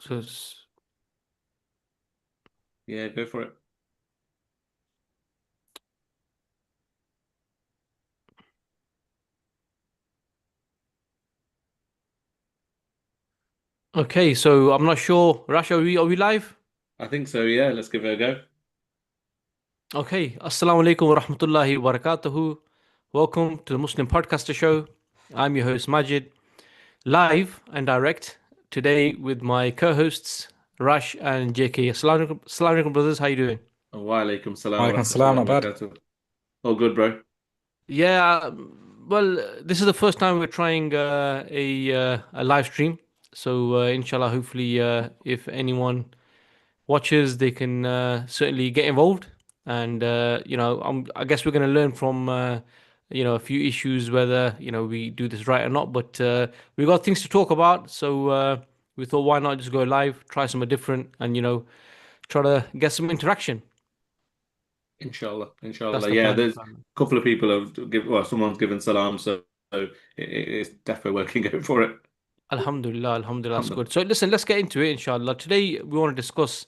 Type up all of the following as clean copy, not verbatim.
So, Yeah, go for it. okay, so I'm not sure. Rash, are we live? I think so, yeah. Let's give it a go. Okay. Assalamu alaikum wa rahmatullahi wa barakatuhu. Welcome to the Muslim Podcaster Show. I'm your host Majid, live and direct today with my co-hosts Rash and JK. Assalamu alaikum, brothers. How you doing? Wa alaikum salam wa Walaikum salam, rahmatullahi not wa bad. barakatuh. All good, bro. Yeah. Well, this is the first time we're trying a live stream. So inshallah, hopefully, if anyone watchers, they can certainly get involved. And I guess we're going to learn from a few issues whether we do this right or not. But we got things to talk about, so we thought why not just go live, try something different, and try to get some interaction. Inshallah, That's inshallah. the Yeah, plan, there's a inshallah. couple of people have given, well, someone's given salam, so it's definitely working out for it. Alhamdulillah, Alhamdulillah, that's Alhamdulillah. good. So listen, let's get into it, inshallah. Today we want to discuss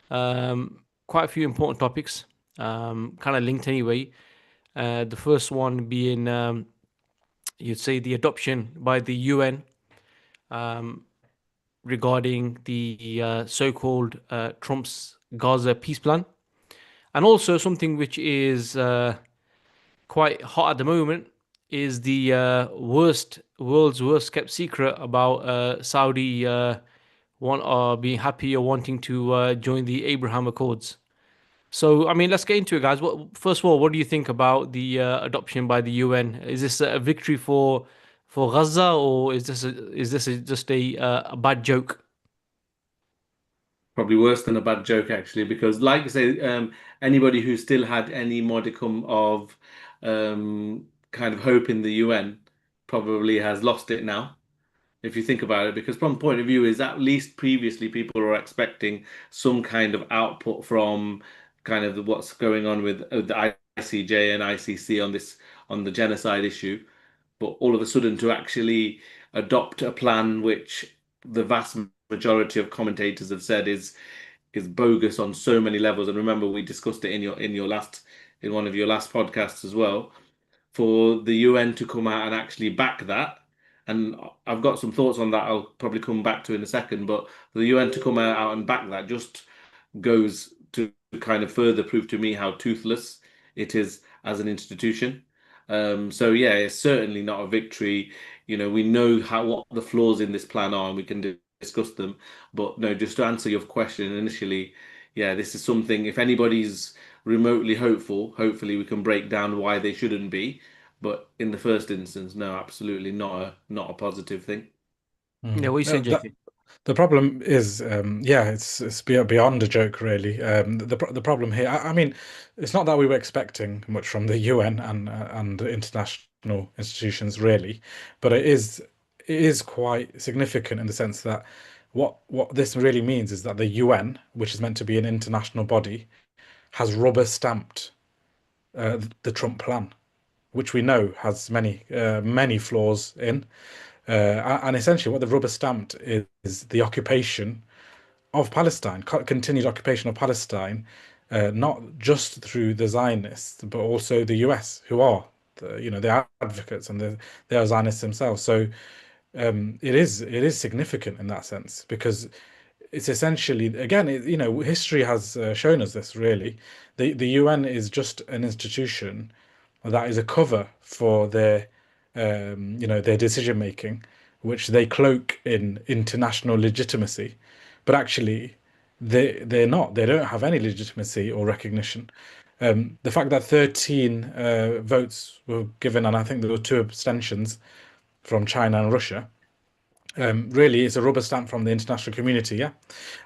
quite a few important topics, kind of linked anyway. The first one being you'd say the adoption by the UN regarding the so-called Trump's Gaza peace plan, and also something which is quite hot at the moment is the world's worst kept secret about Saudi being happy or wanting to join the Abraham Accords. So, I mean, let's get into it, guys. First of all, what do you think about the adoption by the UN? Is this a victory for Gaza, or just a bad joke? Probably worse than a bad joke, actually, because, like I say, anybody who still had any modicum of kind of hope in the UN probably has lost it now. If you think about it, because from point of view is at least previously people were expecting some kind of output from kind of what's going on with the ICJ and ICC on this on the genocide issue, but all of a sudden to actually adopt a plan which the vast majority of commentators have said is bogus on so many levels. And remember, we discussed it in your last in one of your last podcasts as well for the UN to come out and actually back that. And I've got some thoughts on that I'll probably come back to in a second, but for the UN to come out and back that just goes to kind of further prove to me how toothless it is as an institution. So yeah, it's certainly not a victory. You know, we know how what the flaws in this plan are, and we can discuss them. But no, just to answer your question initially, yeah, this is something. If anybody's remotely hopeful, hopefully we can break down why they shouldn't be. But in the first instance, no, absolutely not a positive thing. Yeah, what you No, saying, JK? the problem is, yeah, beyond a joke, really. The problem here, I mean, it's not that we were expecting much from the UN and international institutions, really, but it is quite significant in the sense that what this really means is that the UN, which is meant to be an international body, has rubber stamped the Trump plan, which we know has many flaws in. And essentially, what the rubber stamped is the occupation of Palestine, continued occupation of Palestine, not just through the Zionists, but also the US, who are the advocates and they are Zionists themselves. So it is significant in that sense because it's essentially again history has shown us this really. The UN is just an institution that is a cover for their decision making, which they cloak in international legitimacy, but actually they're not. They don't have any legitimacy or recognition. The fact that 13 votes were given, and I think there were two abstentions from China and Russia, really is a rubber stamp from the international community, yeah,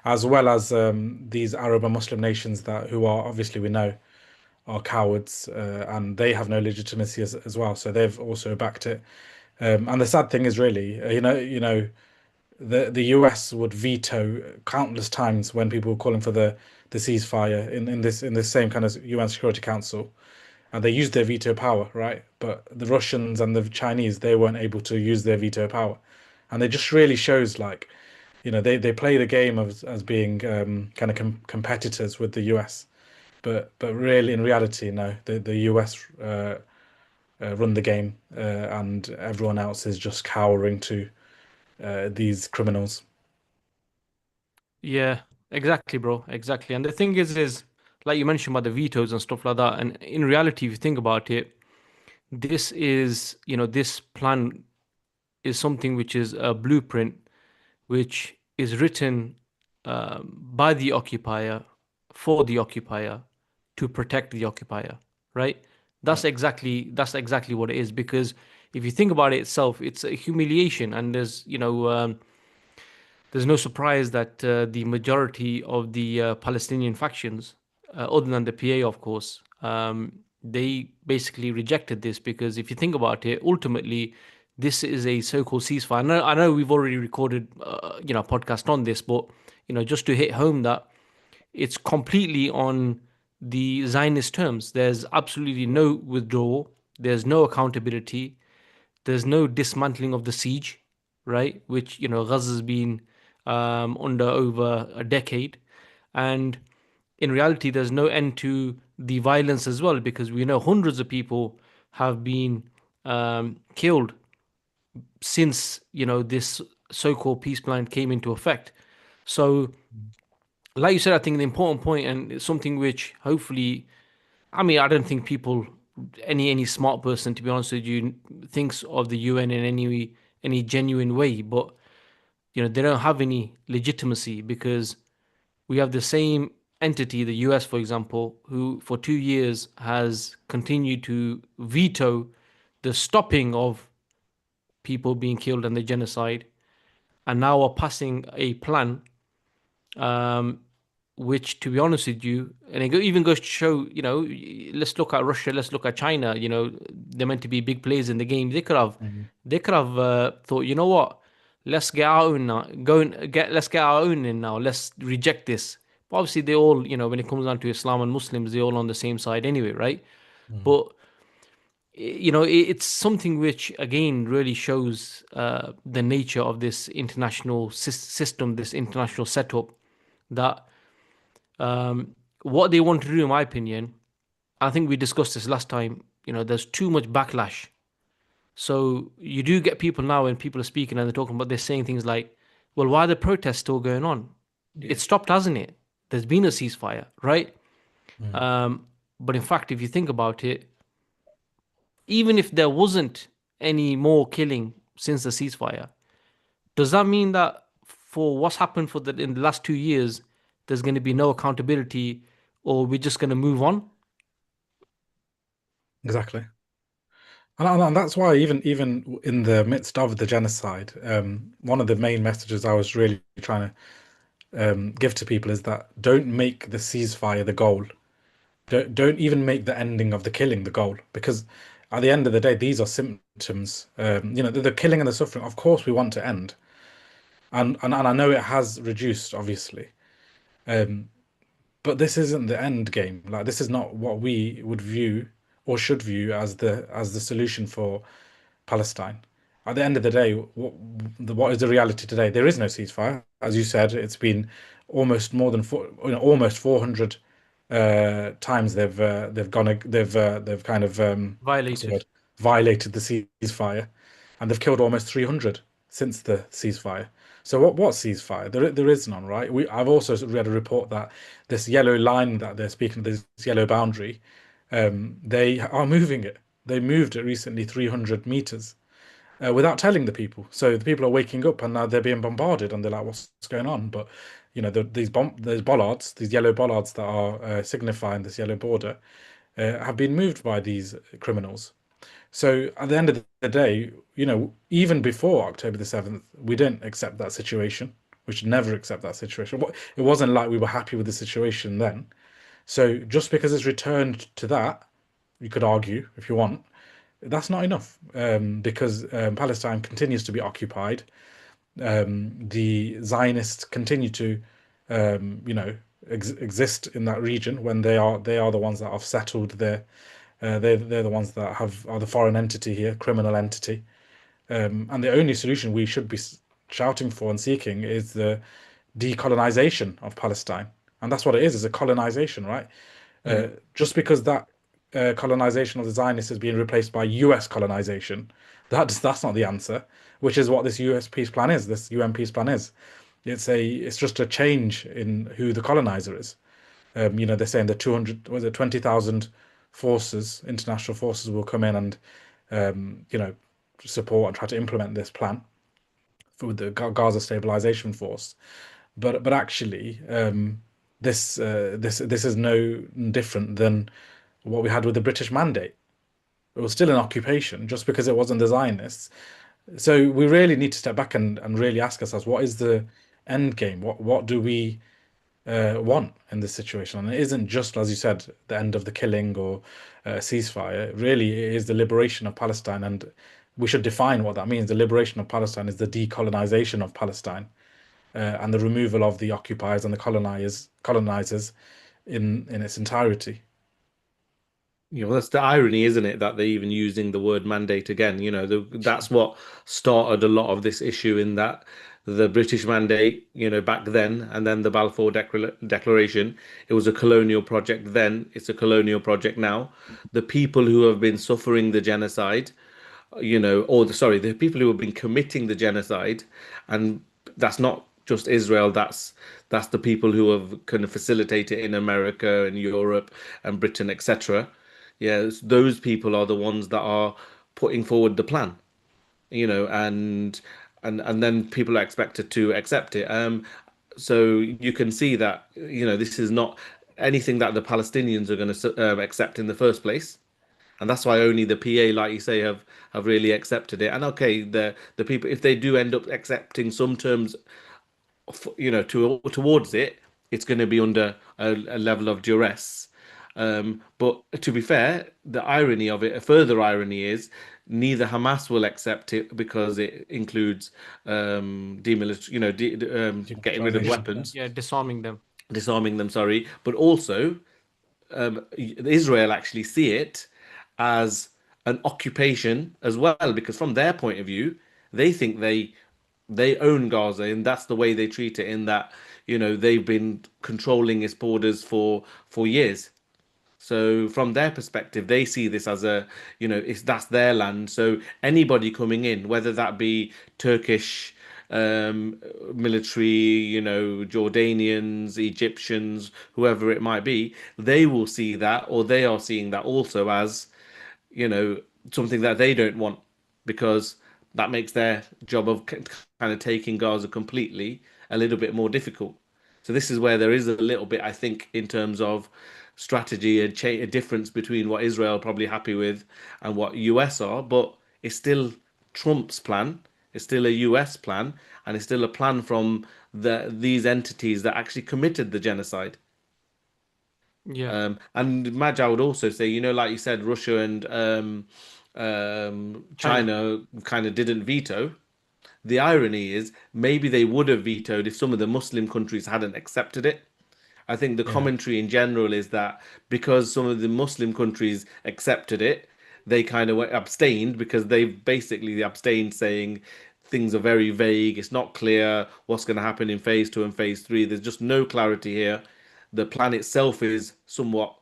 as well as these Arab and Muslim nations that who are obviously we know are cowards, and they have no legitimacy as well. So they've also backed it. And the sad thing is really, the US would veto countless times when people were calling for the ceasefire in this same kind of UN Security Council, and they used their veto power, right? But the Russians and the Chinese, they weren't able to use their veto power, and it just really shows like, they play the game as being kind of competitors with the US, but really in reality, no, the US run the game, and everyone else is just cowering to these criminals. Yeah, exactly, bro. Exactly. And the thing is like you mentioned about the vetoes and stuff like that. And in reality, if you think about it, this is, this plan is something which is a blueprint which is written by the occupier for the occupier to protect the occupier, right? Yeah. That's exactly what it is. Because if you think about it itself, it's a humiliation, and there's no surprise that the majority of the Palestinian factions, other than the PA, of course, they basically rejected this because if you think about it, ultimately, this is a so-called ceasefire. I know we've already recorded, a podcast on this, but just to hit home that it's completely on the Zionist terms. There's absolutely no withdrawal. There's no accountability. There's no dismantling of the siege, right? Which Gaza's been under over a decade, and in reality, there's no end to the violence as well because we know hundreds of people have been killed since this so-called peace plan came into effect. So, like you said, I think the important point and it's something which hopefully, I mean, I don't think people, any smart person, to be honest with you, thinks of the UN in any genuine way. But they don't have any legitimacy because we have the same entity, the US, for example, who for 2 years has continued to veto the stopping of people being killed and the genocide, and now are passing a plan um, which, to be honest with you, and it even goes to show, let's look at Russia, let's look at China. They're meant to be big players in the game. Mhm. They could have thought, you know what, let's get our own now, let's get our own in now. Let's reject this. But obviously, they all, when it comes down to Islam and Muslims, they're all on the same side anyway, right? Mhm. But it's something which again really shows the nature of this international system, this international setup that what they want to do, in my opinion, I think we discussed this last time. There's too much backlash. So you do get people now when people are speaking and they're talking about, they're saying things like, well, why are the protests still going on? It Yeah. stopped, hasn't it? There's been a ceasefire, right? Mhm. Um, but in fact, if you think about it, even if there wasn't any more killing since the ceasefire, does that mean that for what's happened in the last 2 years, there's going to be no accountability, or we're just going to move on? Exactly. And that's why even in the midst of the genocide, one of the main messages I was really trying to give to people is that don't make the ceasefire the goal. Don't even make the ending of the killing the goal, because at the end of the day, these are symptoms. The killing and the suffering. Of course, we want to end, and I know it has reduced, obviously, but this isn't the end game. Like this is not what we would view or should view as the solution for Palestine. At the end of the day, what is the reality today? There is no ceasefire, as you said. It's been almost more than almost 400 times they've kind of what's the Violated. word, violated the ceasefire, and they've killed almost 300 since the ceasefire. So what ceasefire? There is none, right? I've also read a report that this yellow line that they're speaking of, this yellow boundary, they are moving it. They moved it recently 300 meters without telling the people. So the people are waking up and now they're being bombarded and they're like, what's going on? But these bollards, these yellow bollards that are signifying this yellow border, have been moved by these criminals. So at the end of the day, even before October the 7th, we didn't accept that situation. We should never accept that situation. It wasn't like we were happy with the situation then. So just because it's returned to that, you could argue if you want, that's not enough, because Palestine continues to be occupied. The Zionists continue to, exist in that region when they are the ones that have settled there. They're the ones that are the foreign entity here, criminal entity. And the only solution we should be shouting for and seeking is the decolonization of Palestine. And that's what it is a colonization, right? Uh, Mm. just because that colonization of the Zionists is being replaced by US colonization, that's not the answer, which is what this US peace plan is, this UN peace plan is. It's just a change in who the colonizer is. They're saying the 200, was it 20,000 forces, international forces will come in and, support and try to implement this plan for the Gaza stabilization force. But actually, this is no different than what we had with the British Mandate. It was still an occupation just because it wasn't the Zionists. So we really need to step back and really ask ourselves, what is the end game? What do we want in this situation? And it isn't just, as you said, the end of the killing or ceasefire. Really, it is the liberation of Palestine, and we should define what that means. The liberation of Palestine is the decolonization of Palestine, and the removal of the occupiers and the colonizers in its entirety. That's the irony, isn't it, that they're even using the word mandate again. That's what started a lot of this issue in that the British mandate, back then, and then the Balfour Declaration, it was a colonial project then, it's a colonial project now. The people who have been suffering the genocide, sorry, the people who have been committing the genocide, and that's not just Israel, that's the people who have kind of facilitated it in America and Europe and Britain, etc. Yes, those people are the ones that are putting forward the plan, and then people are expected to accept it. So you can see that, this is not anything that the Palestinians are going to accept in the first place. And that's why only the PA, like you say, have really accepted it. And okay, the people, if they do end up accepting some terms, towards it, it's going to be under a level of duress. But to be fair, the irony of it, a further irony is neither Hamas will accept it because it includes getting rid of Denuclearization. Yeah. weapons, Yeah, disarming them. disarming them, sorry, but also Israel actually see it as an occupation as well, because from their point of view, they think they own Gaza, and that's the way they treat it. In that, they've been controlling its borders for years. So from their perspective, they see this as it's that's their land. So anybody coming in, whether that be Turkish military, Jordanians, Egyptians, whoever it might be, they will see that, or they are seeing that also as, you know, something that they don't want, because that makes their job of kind of taking Gaza completely a little bit more difficult. So this is where there is a little bit, I think, in terms of strategy and a difference between what Israel are probably happy with and what US are, but it's still Trump's plan. It's still a US plan, and it's still a plan from these entities that actually committed the genocide. Yeah, And Madge, I would also say, like you said, Russia and China. China kind of didn't veto. The irony is maybe they would have vetoed if some of the Muslim countries hadn't accepted it. I think the Yeah. commentary in general is that because some of the Muslim countries accepted it, they kind of abstained because they've basically abstained, saying things are very vague. It's not clear what's going to happen in phase two and phase three. There's just no clarity here. The plan itself is somewhat,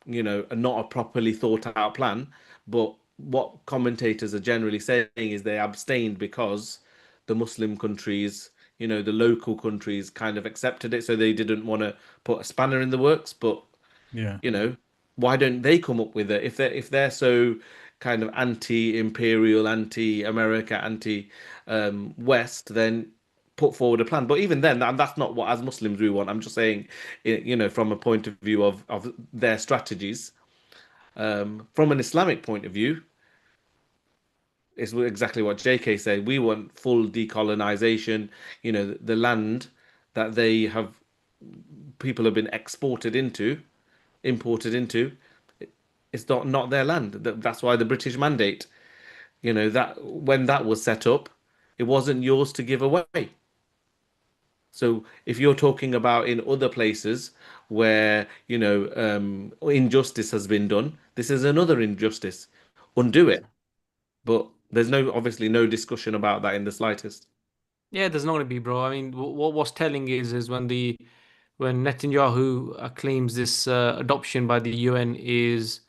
not a properly thought out plan. But what commentators are generally saying is they abstained because the Muslim countries, the local countries kind of accepted it. So they didn't want to put a spanner in the works. But, Yeah. you know, why don't they come up with it? If they're so kind of anti-imperial, anti-America, anti-West, then put forward a plan. But even then, and that's not what as Muslims we want. I'm just saying, from a point of view of their strategies. From an Islamic point of view, it's exactly what JK said. We want full decolonization. The land that they have, people have been exported into, imported into, it's not their land. That's why the British Mandate, that when that was set up, it wasn't yours to give away. So if you're talking about in other places where, injustice has been done, this is another injustice. Undo it. But there's obviously no discussion about that in the slightest. Yeah, there's not going to be, bro. I mean, what's telling is when Netanyahu claims this adoption by the UN is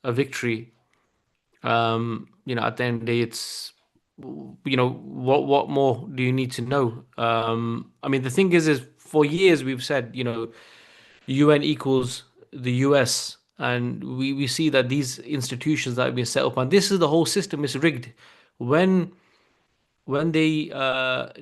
a victory. At the end of the day, it's what more do you need to know? I mean, the thing is for years we've said, UN equals the US, and we see that these institutions that have been set up, and this is the whole system is rigged. When when they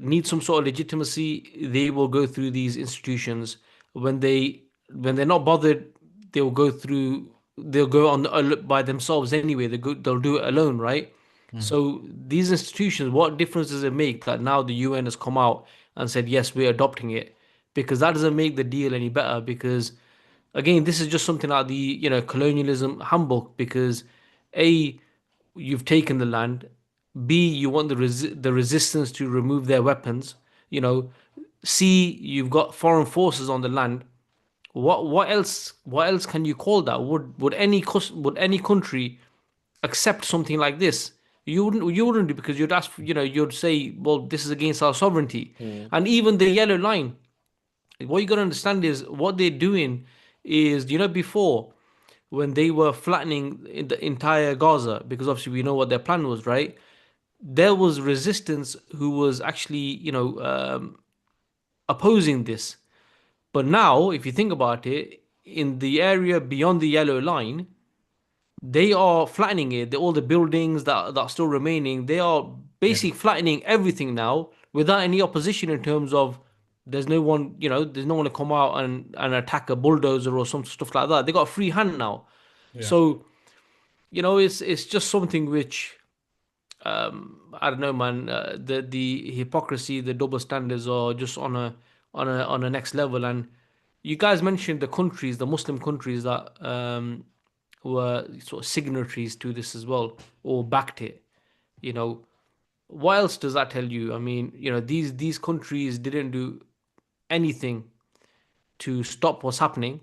need some sort of legitimacy, they will go through these institutions. When they're not bothered, they'll go through. They'll go on by themselves anyway. They'll do it alone, right? Mm. So these institutions, what difference does it make that now the UN has come out and said yes, we're adopting it? Because that doesn't make the deal any better. Because again, this is just something like the colonialism handbook. Because a you've taken the land. B, you want the resistance to remove their weapons. You know, C, you've got foreign forces on the land. What else? What else can you call that? Would any country accept something like this? You wouldn't do because you'd ask. You'd say, well, this is against our sovereignty. Mm. And even the yellow line. What you got to understand is what they're doing is before when they were flattening the entire Gaza, because obviously we know what their plan was, right? There was resistance who was actually, opposing this. But now, if you think about it, in the area beyond the yellow line, they are flattening it. All the buildings that are still remaining, they are Yeah, basically flattening everything now without any opposition in terms of there's no one to come out and attack a bulldozer or some stuff like that. They got a free hand now. yeah, So, it's just something which I don't know, man. The hypocrisy, the double standards are just on a next level. And you guys mentioned the countries, the Muslim countries that were sort of signatories to this as well, or backed it. You know, what else does that tell you? I mean, these countries didn't do anything to stop what's happening,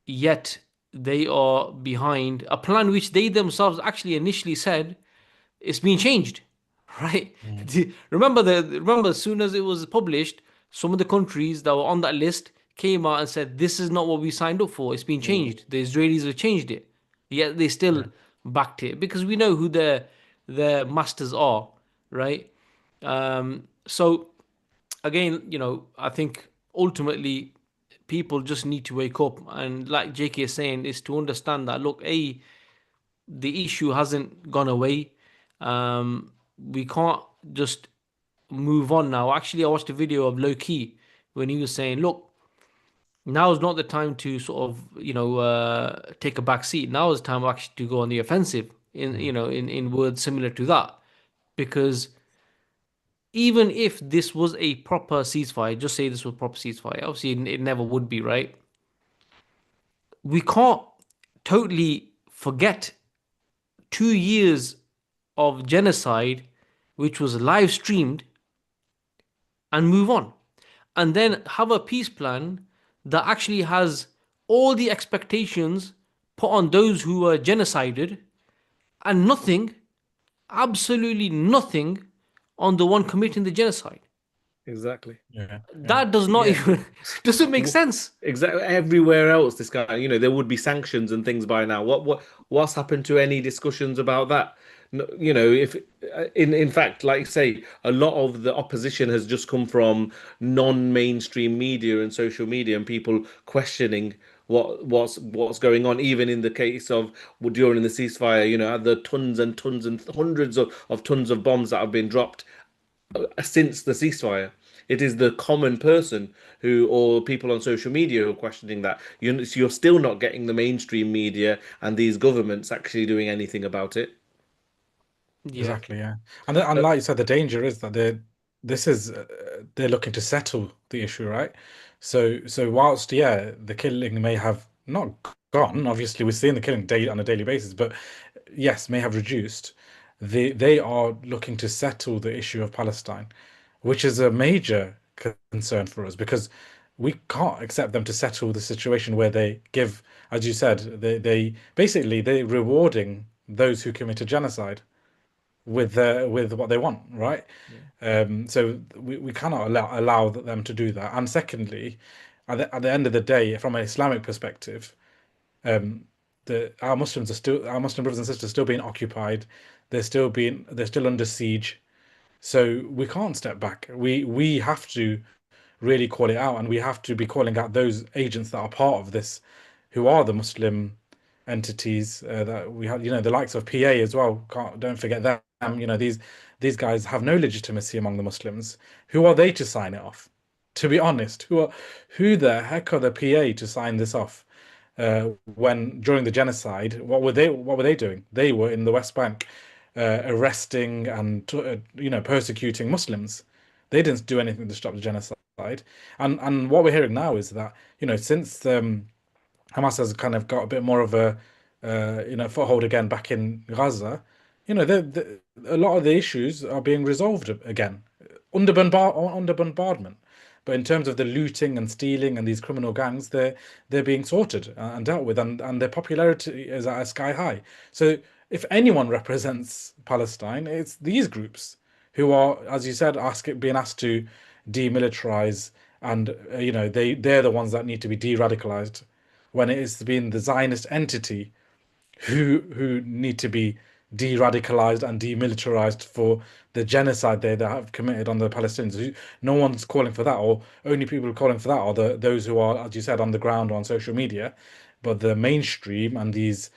yet they are behind a plan which they themselves actually initially said it's been changed, right? mm, Remember as soon as it was published, some of the countries that were on that list came out and said this is not what we signed up for. It's been Mm. changed. The Israelis have changed it, yet they still yeah, backed it because we know who their masters are, right? So again, I think ultimately people just need to wake up and, like JK is saying, is to understand that look, the issue hasn't gone away. We can't just move on now. Actually, I watched a video of Low Key when he was saying, look, now is not the time to sort of, take a back seat. Now is the time actually to go on the offensive in, mm, in words similar to that. Because even if this was a proper ceasefire, just say this was proper ceasefire, obviously it never would be, right? We can't totally forget 2 years of genocide, which was live streamed, and move on. And then have a peace plan that actually has all the expectations put on those who were genocided and nothing, absolutely nothing, on the one committing the genocide. Exactly. yeah, yeah, That does not Yeah. even doesn't make sense. Exactly. Everywhere else, this guy, there would be sanctions and things by now. What's happened to any discussions about that? No, if in fact, like say, a lot of the opposition has just come from non-mainstream media and social media, and people questioning what's going on. Even in the case of during the ceasefire, the tons and tons and hundreds of tons of bombs that have been dropped since the ceasefire. It is the common person or people on social media who are questioning that. You're still not getting the mainstream media and these governments actually doing anything about it. Yeah, exactly, yeah. And Uh, like you said, the danger is that they're looking to settle the issue, right? So whilst yeah, the killing may have not gone, obviously we're seeing the killing day on a daily basis, but yes, may have reduced. They are looking to settle the issue of Palestine, which is a major concern for us because we can't accept them to settle the situation where they give, as you said, they basically they're rewarding those who committed genocide. with what they want, right? Yeah. So we cannot allow them to do that. And secondly, at the end of the day, from an Islamic perspective, um, our Muslim brothers and sisters are still being occupied. They're still under siege. So we can't step back. We have to really call it out, and we have to be calling out those agents that are part of this, who are the Muslim entities that we have. You know, the likes of PA as well. Don't forget them. You know, these guys have no legitimacy among the Muslims. Who are they to sign it off? To be honest, who the heck are the PA to sign this off? When during the genocide, what were they doing? They were in the West Bank, arresting and persecuting Muslims. They didn't do anything to stop the genocide. And what we're hearing now is that since Hamas has kind of got a bit more of a foothold again back in Gaza, a lot of the issues are being resolved again under bombardment. But in terms of the looting and stealing and these criminal gangs, they're being sorted and dealt with, and their popularity is at a sky high. So if anyone represents Palestine, it's these groups who are, as you said, being asked to demilitarize, and they're the ones that need to be de-radicalized, when it is being the Zionist entity who need to be de-radicalized and demilitarized for the genocide they have committed on the Palestinians. No one's calling for that, or only people calling for that are those who are, as you said, on the ground or on social media. But the mainstream and these,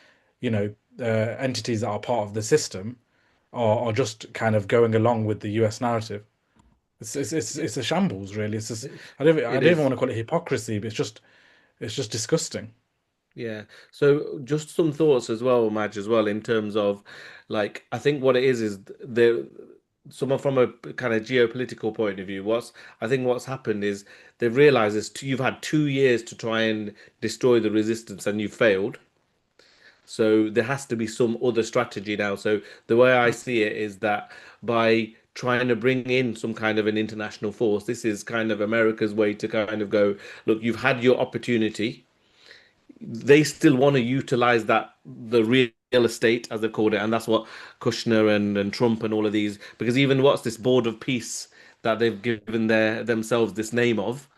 entities that are part of the system are just kind of going along with the US narrative. It's a shambles, really. It's just, I It don't even want is. to call it hypocrisy, but it's just disgusting. Yeah. So just some thoughts as well, Madge, as well, in terms of like I think what it is there someone from a kind of geopolitical point of view, what's happened is they've realized you've had 2 years to try and destroy the resistance and you've failed. So there has to be some other strategy now. So the way I see it is that by trying to bring in some kind of an international force, this is kind of America's way to kind of go, look, you've had your opportunity. They still want to utilize the real estate as they called it, and that's what Kushner and Trump and all of these, because even what's this board of peace that they've given themselves this name of,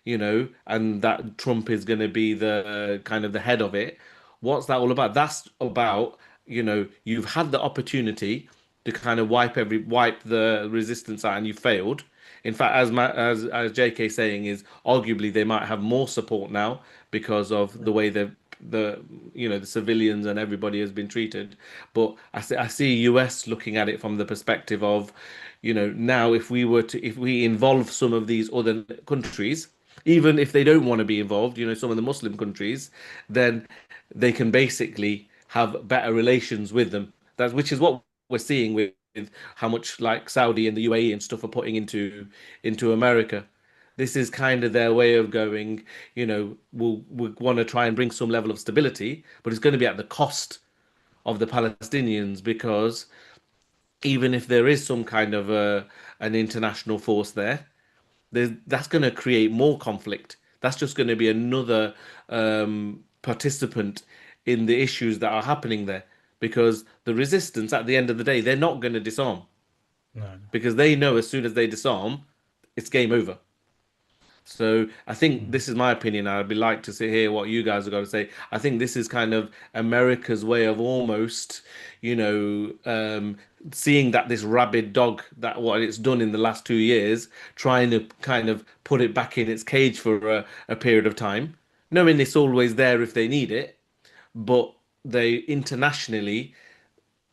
and that Trump is going to be the kind of the head of it. What's that all about? That's about, you've had the opportunity to kind of wipe the resistance out and you failed. In fact, as JK saying is arguably they might have more support now because of the way the civilians and everybody has been treated. But I see US looking at it from the perspective of, now if we involve some of these other countries, even if they don't want to be involved, some of the Muslim countries, then they can basically have better relations with them. Which is what we're seeing with how much like Saudi and the UAE and stuff are putting into America. This is kind of their way of going, we'll want to try and bring some level of stability, but it's going to be at the cost of the Palestinians because even if there is some kind of an international force that's going to create more conflict. That's just going to be another participant in the issues that are happening there because the resistance at the end of the day, they're not going to disarm No. because they know as soon as they disarm, it's game over. So I think Mm. this is my opinion. I'd be like to hear what you guys are going to say. I think this is kind of America's way of almost, seeing that this rabid dog, that what it's done in the last 2 years, trying to kind of put it back in its cage for a period of time, knowing it's always there if they need it, but they internationally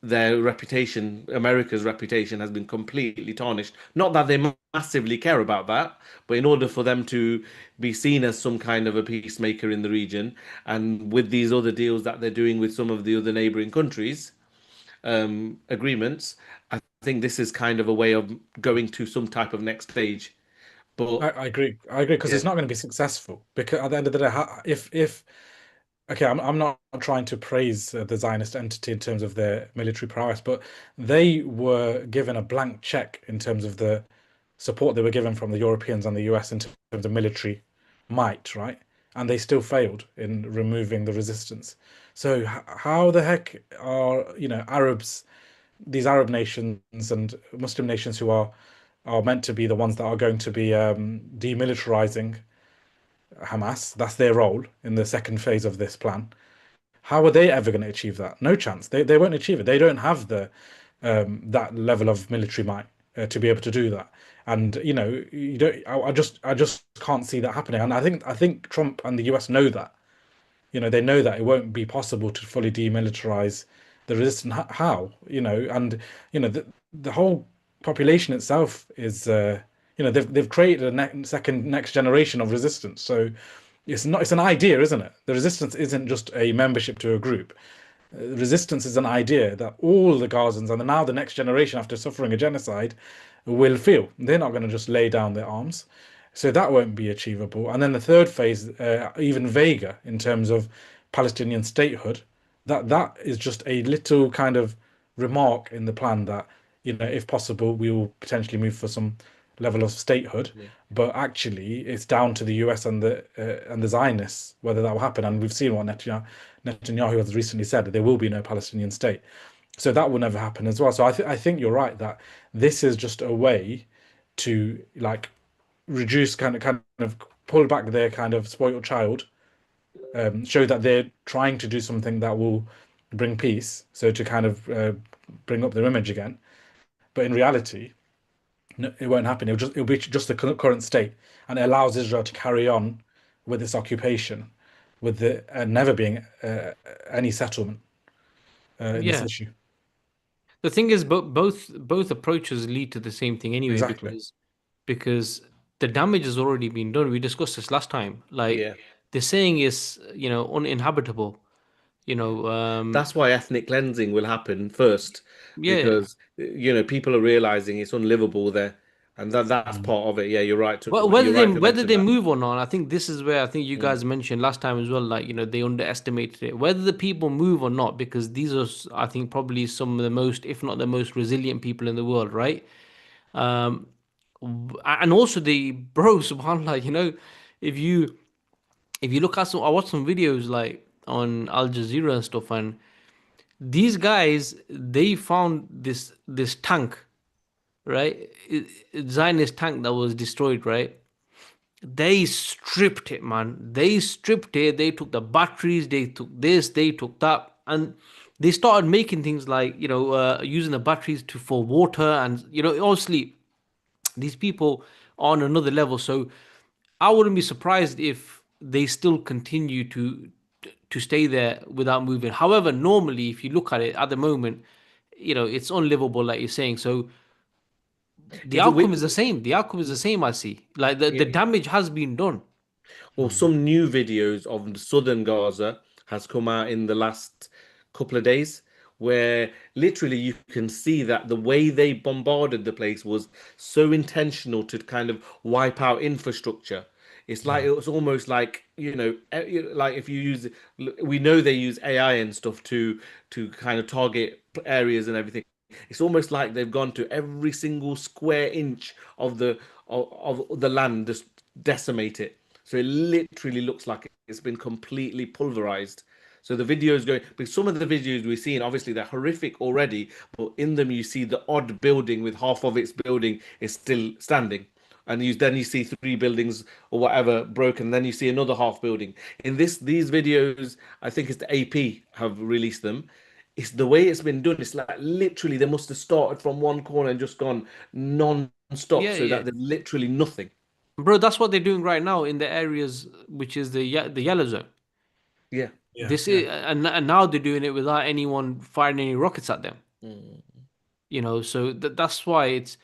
their reputation, America's reputation, has been completely tarnished. Not that they massively care about that, but in order for them to be seen as some kind of a peacemaker in the region, and with these other deals that they're doing with some of the other neighboring countries, agreements, I think this is kind of a way of going to some type of next stage. But I agree. I agree because yeah, it's not going to be successful. Because at the end of the day, if okay, I'm not trying to praise the Zionist entity in terms of their military prowess, but they were given a blank check in terms of the support they were given from the Europeans and the US in terms of military might, right? And they still failed in removing the resistance. So how the heck are, Arabs these Arab nations and Muslim nations who are meant to be the ones that are going to be demilitarizing Hamas. That's their role in the second phase of this plan. How are they ever going to achieve that? No chance. They won't achieve it. They don't have the that level of military might to be able to do that. And you know, you don't. I just can't see that happening. And I think Trump and the US know that. You know, they know that it won't be possible to fully demilitarize the resistance. How? You know, and you know the whole population itself is. They've created a second next generation of resistance. So it's not. It's an idea, isn't it? The resistance isn't just a membership to a group. Resistance is an idea that all the Gazans and now the next generation, after suffering a genocide, will feel. They're not going to just lay down their arms. So that won't be achievable. And then the third phase, even vaguer in terms of Palestinian statehood, that is just a little kind of remark in the plan that, you know, if possible, we will potentially move for some level of statehood. Yeah. But actually, it's down to the US and the Zionists whether that will happen. And we've seen what Netanyahu has recently said that there will be no Palestinian state. So that will never happen as well. So I think you're right that this is just a way to like reduce kind of pull back their kind of spoiled child, show that they're trying to do something that will bring peace, so to kind of bring up their image again. But in reality, no, it won't happen. It'll be just the current state, and it allows Israel to carry on with its occupation, with the never being any settlement in this Yeah. issue. The thing is, both approaches lead to the same thing anyway, Exactly. because the damage has already been done. We discussed this last time. Like Yeah. the saying is, uninhabitable. You know, That's why ethnic cleansing will happen first, yeah. because people are realizing it's unlivable there, and that's Mm. part of it. Yeah, you're right. Well, You're right to whether mention they that. move or not, I think this is where I think you Mm. guys mentioned last time as well. Like they underestimated it. Whether the people move or not, because these are, I think, probably some of the most, if not the most resilient people in the world, right? Um, and also the bro, subhanallah, if you if you look at some, I watched some videos like on Al Jazeera and stuff, and these guys they found this tank, right? Zionist tank that was destroyed, right? They stripped it, man. They stripped it. They took the batteries. They took this. They took that, and they started making things like using the batteries to for water, and obviously these people are on another level. So I wouldn't be surprised if they still continue to stay there without moving. However, normally, if you look at it at the moment, it's unlivable, like you're saying. So the Is it outcome is the same. The outcome is the same. I see. Like the yeah. damage has been done. Well, Mm. some new videos of southern Gaza has come out in the last couple of days, where literally you can see that the way they bombarded the place was so intentional to kind of wipe out infrastructure. It's like Mm. it was almost like like if you use, we know they use AI and stuff to kind of target areas and everything. It's almost like they've gone to every single square inch of the land, just decimate it. So it literally looks like it's been completely pulverized. So the videos going, but some of the videos we've seen, obviously they're horrific already, but in them you see the odd building with half of its building is still standing. And then you see three buildings or whatever broken. Then you see another half building. In these videos, I think it's the AP have released them. It's the way it's been done. It's like literally they must have started from one corner and just gone non-stop, Yeah, so yeah, that there's literally nothing. bro. That's what they're doing right now in the areas which is the yellow zone. Yeah. Yeah, This yeah. is and now they're doing it without anyone firing any rockets at them. Mm. So that's why it's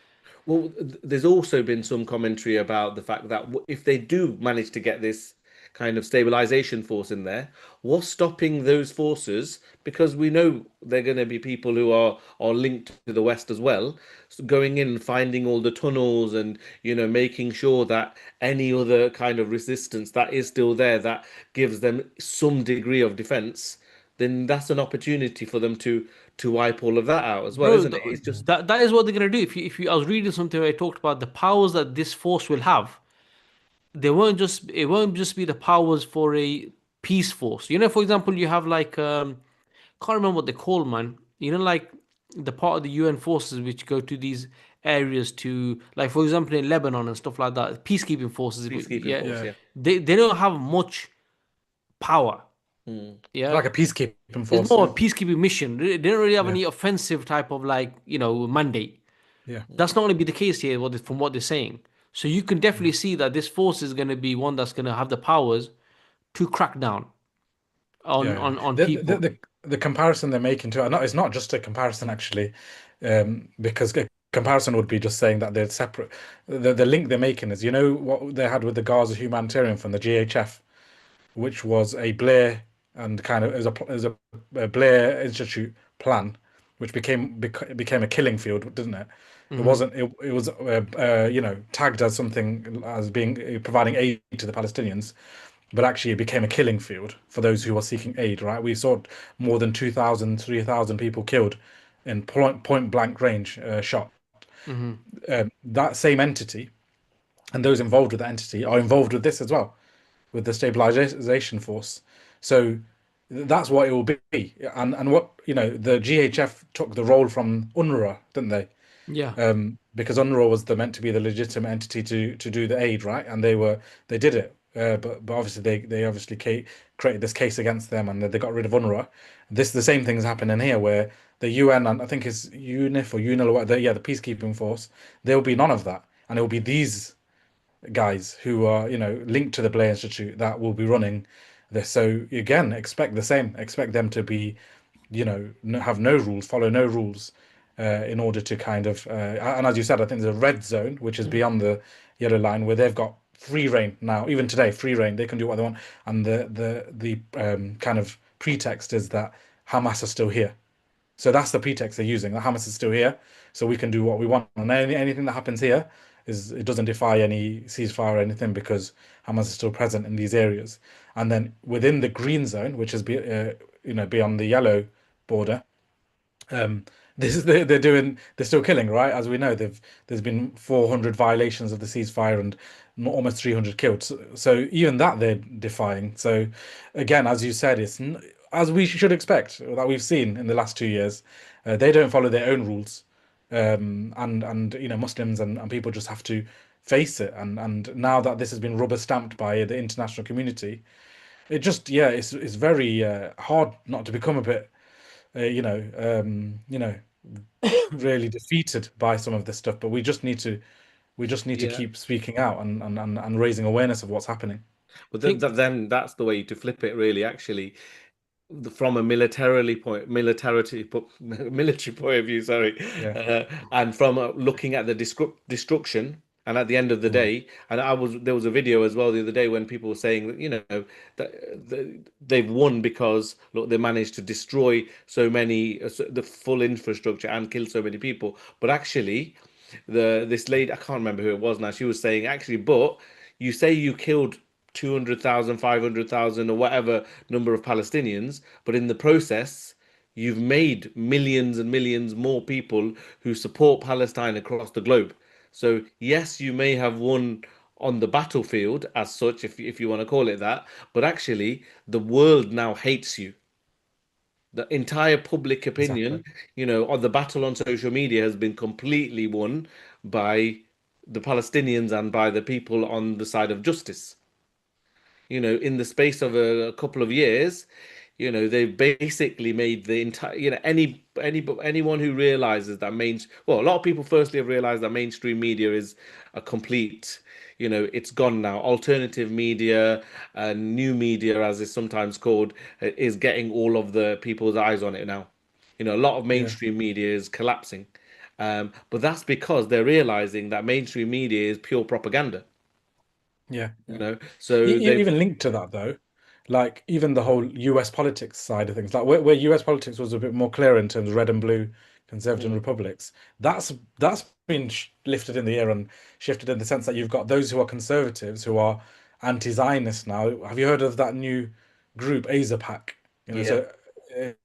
Well, there's also been some commentary about the fact that if they do manage to get this kind of stabilization force in there, what's stopping those forces? Because we know they're going to be people who are linked to the West as well, so going in, finding all the tunnels, and making sure that any other kind of resistance that is still there that gives them some degree of defense, then that's an opportunity for them to wipe all of that out as well, bro. isn't it? It's just That is what they're gonna do. If you, I was reading something where I talked about the powers that this force will have. They won't just it won't just be the powers for a peace force. For example, you have like can't remember what they call, man. Like the part of the UN forces which go to these areas to, like for example in Lebanon and stuff like that, peacekeeping forces, Peacekeeping yeah, force, Yeah. yeah. they don't have much power. Mm. Yeah, Like a peacekeeping it's force. more a Yeah. peacekeeping mission. They don't really have Yeah. any offensive type of like mandate. Yeah. That's not going to be the case here, from what they're saying. So you can definitely see that this force is going to be one that's going to have the powers to crack down on Yeah, yeah. on The, the people. the the comparison they're making to it's not just a comparison actually, because a comparison would be just saying that they're separate. The link they're making is, what they had with the Gaza Humanitarian Fund, the GHF, which was a Blair and kind of as a Blair Institute plan, which became a killing field, didn't it? It Hmm. wasn't. It was tagged as something as being providing aid to the Palestinians, but actually it became a killing field for those who were seeking aid, right? We saw more than 2,000, 3,000 people killed in point blank range shot. Hmm. That same entity and those involved with that entity are involved with this as well, with the stabilization force. So that's what it will be. And what, the GHF took the role from UNRWA, didn't they? Yeah. Because UNRWA was meant to be the legitimate entity to do the aid, right? And they did it, but obviously they obviously created this case against them, and they got rid of UNRWA. The same thing's happening here, where the UN, and I think it's UNIF or UNIL, or whatever, yeah, the peacekeeping force, there will be none of that, and it will be these guys who are, linked to the Blair Institute that will be running this. So again, expect the same. Expect them to be, have no rules, follow no rules, in order to kind of, and as you said, I think there's a red zone which is beyond the yellow line where they've got free reign now. Even today, free reign. They can do what they want, and the kind of pretext is that Hamas are still here. So that's the pretext they're using. That Hamas is still here, so we can do what we want. And anything that happens here it doesn't defy any ceasefire or anything because Hamas is still present in these areas. And then within the green zone, which is beyond the yellow border, um, this is they're still killing, right? As we know, there's been 400 violations of the ceasefire and almost 300 killed. So even that they're defying. So again, as you said, as we should expect that we've seen in the last 2 years. They don't follow their own rules, and Muslims and people just have to face it. And now that this has been rubber stamped by the international community, it just yeah, it's very hard not to become a bit you know, really defeated by some of this stuff. But we just need to Yeah. keep speaking out and raising awareness of what's happening. But then, Think. then that's the way to flip it, really, actually. From a military point of view, sorry, Yeah. and from looking at the destruction, and at the end of the Mm. day, and there was a video as well the other day when people were saying that they've won because look, they managed to destroy so many the full infrastructure and kill so many people, but actually this lady, I can't remember who it was now, she was saying actually, but you say you killed 200,000, 500,000, or whatever number of Palestinians, but in the process, you've made millions and millions more people who support Palestine across the globe. So, yes, you may have won on the battlefield as such, if you want to call it that, but actually, the world now hates you. The entire public Exactly. opinion, on the battle on social media has been completely won by the Palestinians and by the people on the side of justice. In the space of a couple of years, they've basically made the entire, anyone who realizes that well, a lot of people firstly have realized that mainstream media is a complete, it's gone now. Alternative media and new media, as it's sometimes called, is getting all of the people's eyes on it now. A lot of Yeah. mainstream media is collapsing. But that's because they're realizing that mainstream media is pure propaganda, Yeah. so they've. Even linked to that though, like even the whole US politics side of things, like where US politics was a bit more clear in terms of red and blue, conservative and Mm, republics, that's been lifted in the air and shifted in the sense that you've got those who are conservatives who are anti-Zionist now. Have you heard of that new group, AZAPAC? yeah, So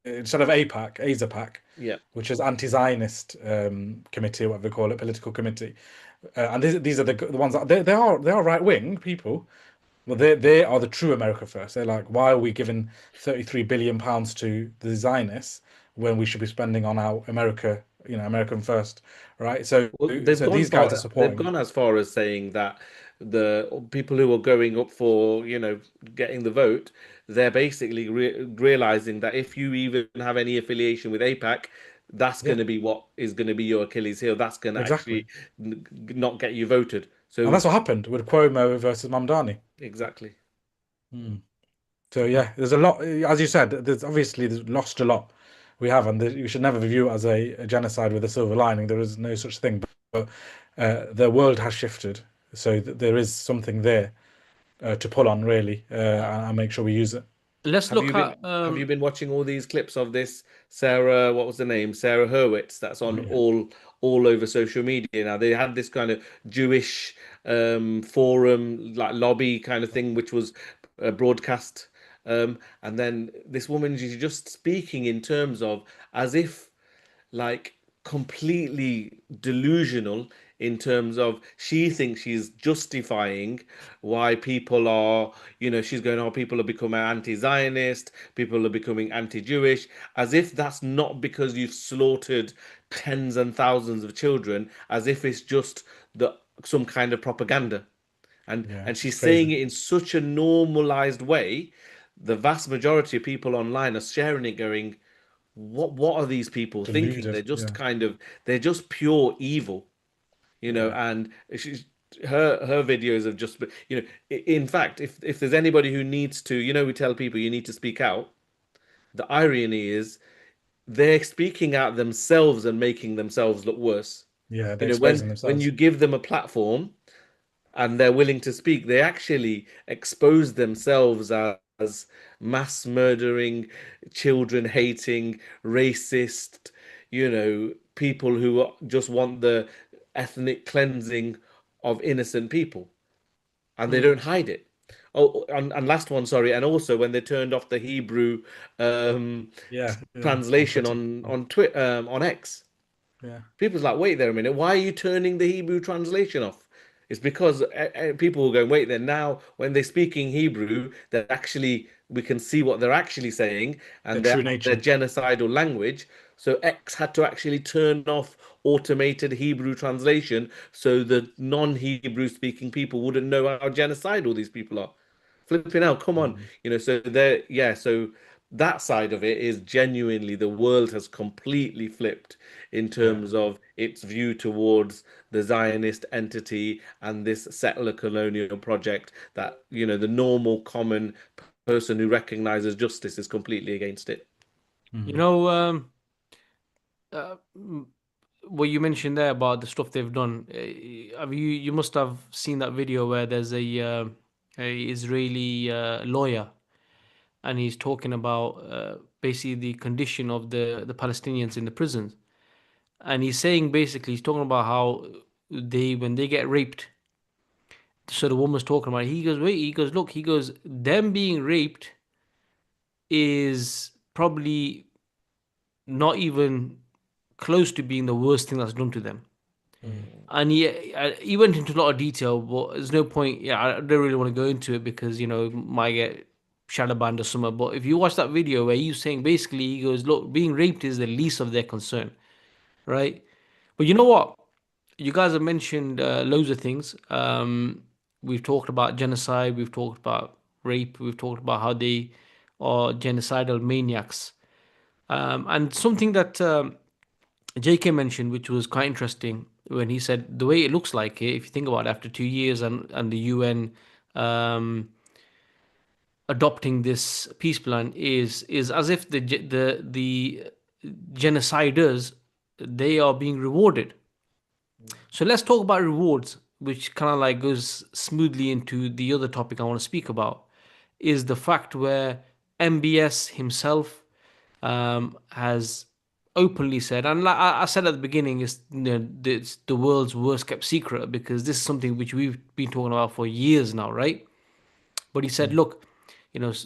instead of APAC, AZAPAC, yeah. which is anti-Zionist committee, whatever they call it, political committee. And these are the ones that they are right wing people, Well, they are the true America first. They're like, why are we giving 33 billion pounds to the Zionists when we should be spending on our America, American first, right? So Well, so these guys are they've supporting. gone as far as saying that the people who are going up for, getting the vote, they're basically realizing that if you even have any affiliation with APAC, that's going Yeah, to be what is going to be your Achilles heel. That's going to exactly. actually not get you voted. And So that's what happened with Cuomo versus Mamdani. exactly. Hmm. So yeah, there's a lot, as you said, there's lost a lot. We have, and you should never view it as a genocide with a silver lining. There is no such thing. But the world has shifted, so there is something there to pull on, really, and make sure we use it. Let's Have look you been at have you been watching all these clips of this Sarah, what was the name? Sarah Hurwitz, that's Oh on yeah, all over social media now. They had this kind of Jewish forum like lobby kind of thing which was broadcast and then this woman is just speaking in terms of as if like completely delusional in terms of she thinks she's justifying why people are, she's going, oh, people are becoming anti-Zionist, people are becoming anti-Jewish, as if that's not because you've slaughtered tens and thousands of children, as if it's just the some kind of propaganda. And yeah, and it's she's saying crazy. it in such a normalized way. The vast majority of people online are sharing it, going, what are these people thinking? Deluded. Yeah, They're just pure evil, yeah, and she's her videos have just been, in fact, if there's anybody who needs to, we tell people you need to speak out. The irony is they're speaking out themselves and making themselves look worse. yeah. They're When exposing you themselves. give them a platform and they're willing to speak, they actually expose themselves as mass murdering, children hating, racist, people who just want the ethnic cleansing of innocent people, and they mm, don't hide it. Oh, and last one, sorry, and also when they turned off the Hebrew Yeah, yeah. On translation Twitter. on Twitter on X. Yeah, People's like, wait there a minute, why are you turning the Hebrew translation off? It's because people will go, wait there, now when they're speaking Hebrew, they're actually, we can see what they're actually saying, their and true their nature. genocidal language. So X had to actually turn off automated Hebrew translation so the non-Hebrew speaking people wouldn't know how genocidal these people are. Flipping out, come on. Mm. So there, yeah, so that side of it is genuinely the world has completely flipped in Yeah. terms of its view towards the Zionist entity and this settler colonial project that, the normal common person who recognizes justice is completely against it. you Mm. know, uh, mm, what you mentioned there about the stuff they've done. Have you must have seen that video where there's a Israeli lawyer, and he's talking about basically the condition of the Palestinians in the prisons, and he's saying basically he's talking about how they when they get raped. So the woman's talking about it. He goes, wait, he goes, look, he goes, them being raped is probably not even close to being the worst thing that's done to them. Mm. And he went into a lot of detail, but there's no point. Yeah, I don't really want to go into it because it might get shadow banned or something. But if you watch that video where he's saying basically, he goes, look, being raped is the least of their concern, right? But you know what? You guys have mentioned loads of things. We've talked about genocide, we've talked about rape, we've talked about how they are genocidal maniacs. And something that JK mentioned, which was quite interesting, when he said the way it looks like it, if you think about it, after 2 years and the UN um, adopting this peace plan is as if the genociders they are being rewarded. So let's talk about rewards, which kind of like goes smoothly into the other topic I want to speak about, is the fact where MBS himself has openly said, and like I said at the beginning, it's the world's worst kept secret because this is something which we've been talking about for years now, right? But he said, Mm. look,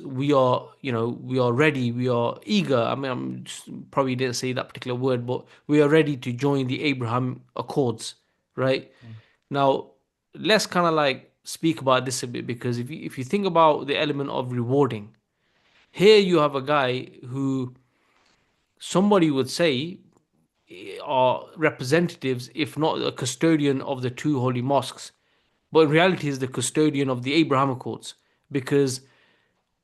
we are, we are ready, we are eager. I mean, probably didn't say that particular word, but we are ready to join the Abraham Accords, right? Mm. Now, let's kind of like speak about this a bit because if you think about the element of rewarding, here you have a guy who somebody would say are representatives, if not a custodian of the two holy mosques, but in reality is the custodian of the Abraham Accords because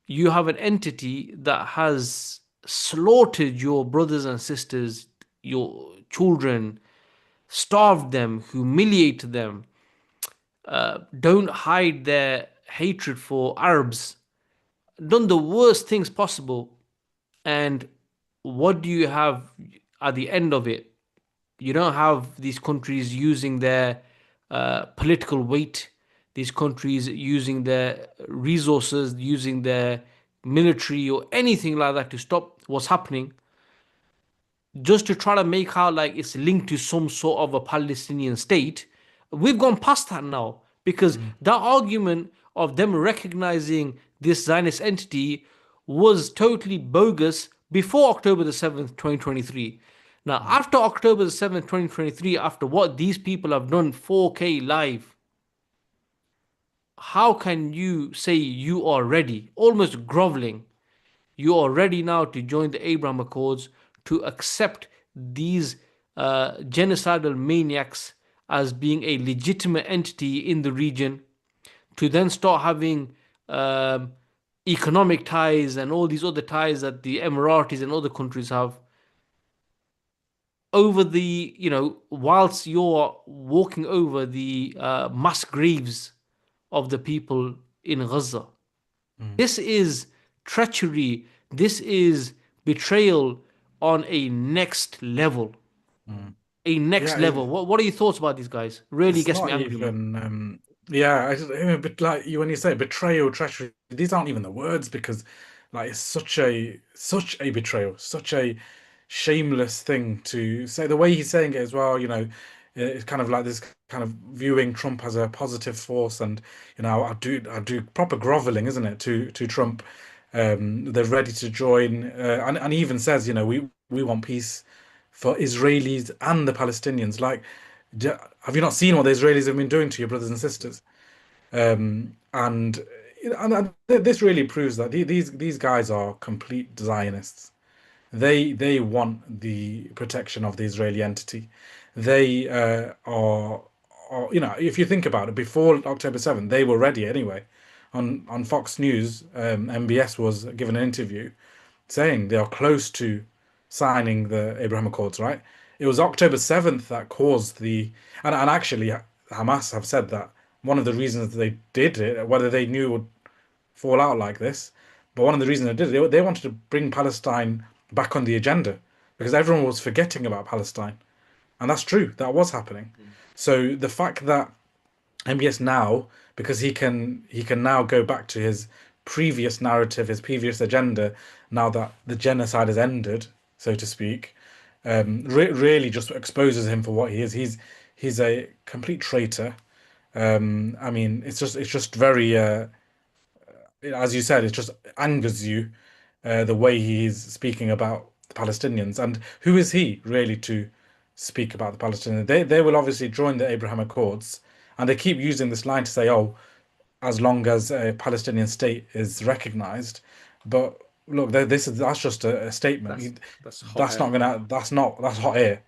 you have an entity that has slaughtered your brothers and sisters, your children, starved them, humiliated them, don't hide their hatred for Arabs, done the worst things possible. And what do you have at the end of it? You don't have these countries using their political weight, these countries using their resources, using their military or anything like that to stop what's happening, just to try to make out like it's linked to some sort of a Palestinian state. We've gone past that now because Mm, that argument of them recognizing this Zionist entity was totally bogus before October the 7th, 2023. Now, mm, after October the 7th, 2023, after what these people have done 4K live, how can you say you are ready? Almost groveling. You are ready now to join the Abraham Accords, to accept these genocidal maniacs as being a legitimate entity in the region, to then start having um, economic ties and all these other ties that the Emiratis and other countries have over the, whilst you're walking over the mass graves of the people in Gaza. mm, This is treachery. This is betrayal on a next level. mm. A next Yeah, level. What are your thoughts about these guys? Really it's gets me not angry, man. even yeah, but like you when you say betrayal, treachery, these aren't even the words because like it's such a betrayal, such a shameless thing to say. The way he's saying it as well, it's kind of like this kind of viewing Trump as a positive force, and I do proper groveling, isn't it, to Trump. They're ready to join, and he even says, we want peace for Israelis and the Palestinians. Like, have you not seen what the Israelis have been doing to your brothers and sisters? And this really proves that these guys are complete Zionists. They want the protection of the Israeli entity. They if you think about it, before October 7th, they were ready anyway. On Fox News, MBS was given an interview saying they are close to signing the Abraham Accords, right? It was October 7th that caused and actually Hamas have said that one of the reasons they did it, whether they knew it would fall out like this, but one of the reasons they did it, they wanted to bring Palestine back on the agenda because everyone was forgetting about Palestine. And that's true, that was happening. So the fact that MBS now, because he can now go back to his previous narrative, his previous agenda, now that the genocide has ended, so to speak, really just exposes him for what he is. He's a complete traitor. I mean, it's just very as you said, it just angers you the way he's speaking about the Palestinians. And who is he really to speak about the Palestinians? They will obviously join the Abraham Accords, and they keep using this line to say, "Oh, as long as a Palestinian state is recognized." But look, that's just a statement. That's that's hot That's not air. gonna. That's hot air.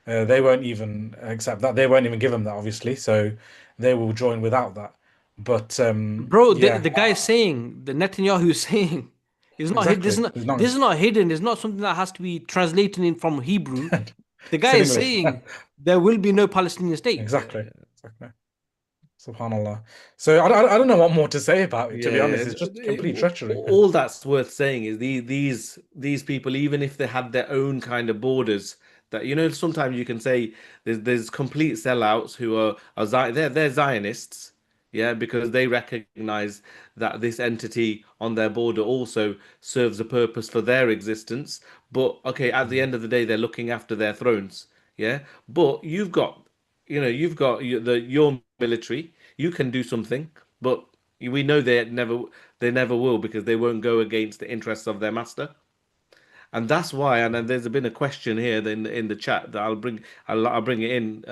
They won't even accept that. They won't even give them that, obviously. So they will join without that. But Bro, the, yeah, the guy is saying, the Netanyahu is saying, is not hid. This is exactly. not He's not this is not hidden. It's not something that has to be translated in from Hebrew. The it's guy in is English. saying there will be no Palestinian state. Exactly. Exactly. Subhanallah. So I don't know what more to say about it, to be honest. Yeah, It's just complete treachery. all that's worth saying is these people, even if they had their own kind of borders, that sometimes you can say there's complete sellouts who they're Zionists, yeah, because they recognize that this entity on their border also serves a purpose for their existence. But okay, at the Mm, end of the day, they're looking after their thrones, yeah. But you've got your military. You can do something, but we know they never will because they won't go against the interests of their master. And that's why. And then there's been a question here in the chat that I'll bring it in.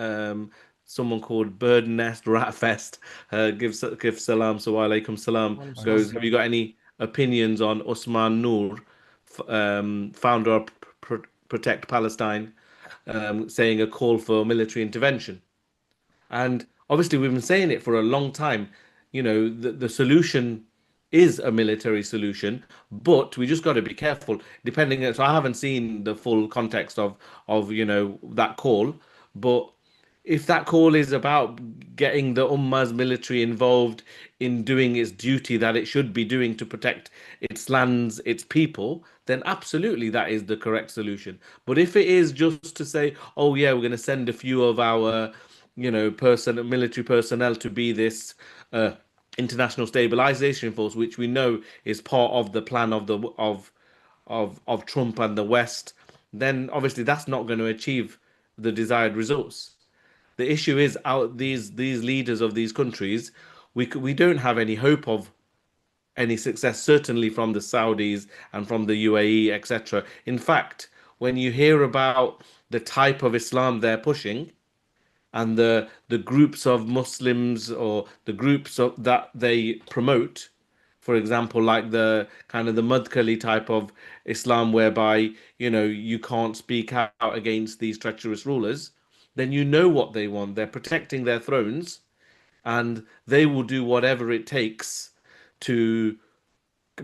someone called Bird Nest Rat Fest gives salam, so wa alaikum salam, Wa goes, salam. have you got any opinions on Usman Noor, founder of Protect Palestine, saying a call for military intervention? And obviously, we've been saying it for a long time. The solution is a military solution, but we just got to be careful. Depending, so I haven't seen the full context of that call, but if that call is about getting the Ummah's military involved in doing its duty that it should be doing to protect its lands, its people, then absolutely that is the correct solution. But if it is just to say, oh yeah, we're going to send a few of our, military personnel to be this uh, international stabilization force, which we know is part of the plan of Trump and the West, then obviously that's not going to achieve the desired results. The issue is out these leaders of these countries, we don't have any hope of any success, certainly from the Saudis and from the UAE, etc. In fact, when you hear about the type of Islam they're pushing and the groups of Muslims or the groups that they promote, for example, like the kind of the Mudkhali type of Islam, whereby you can't speak out against these treacherous rulers, then you know what they want. They're protecting their thrones, and they will do whatever it takes to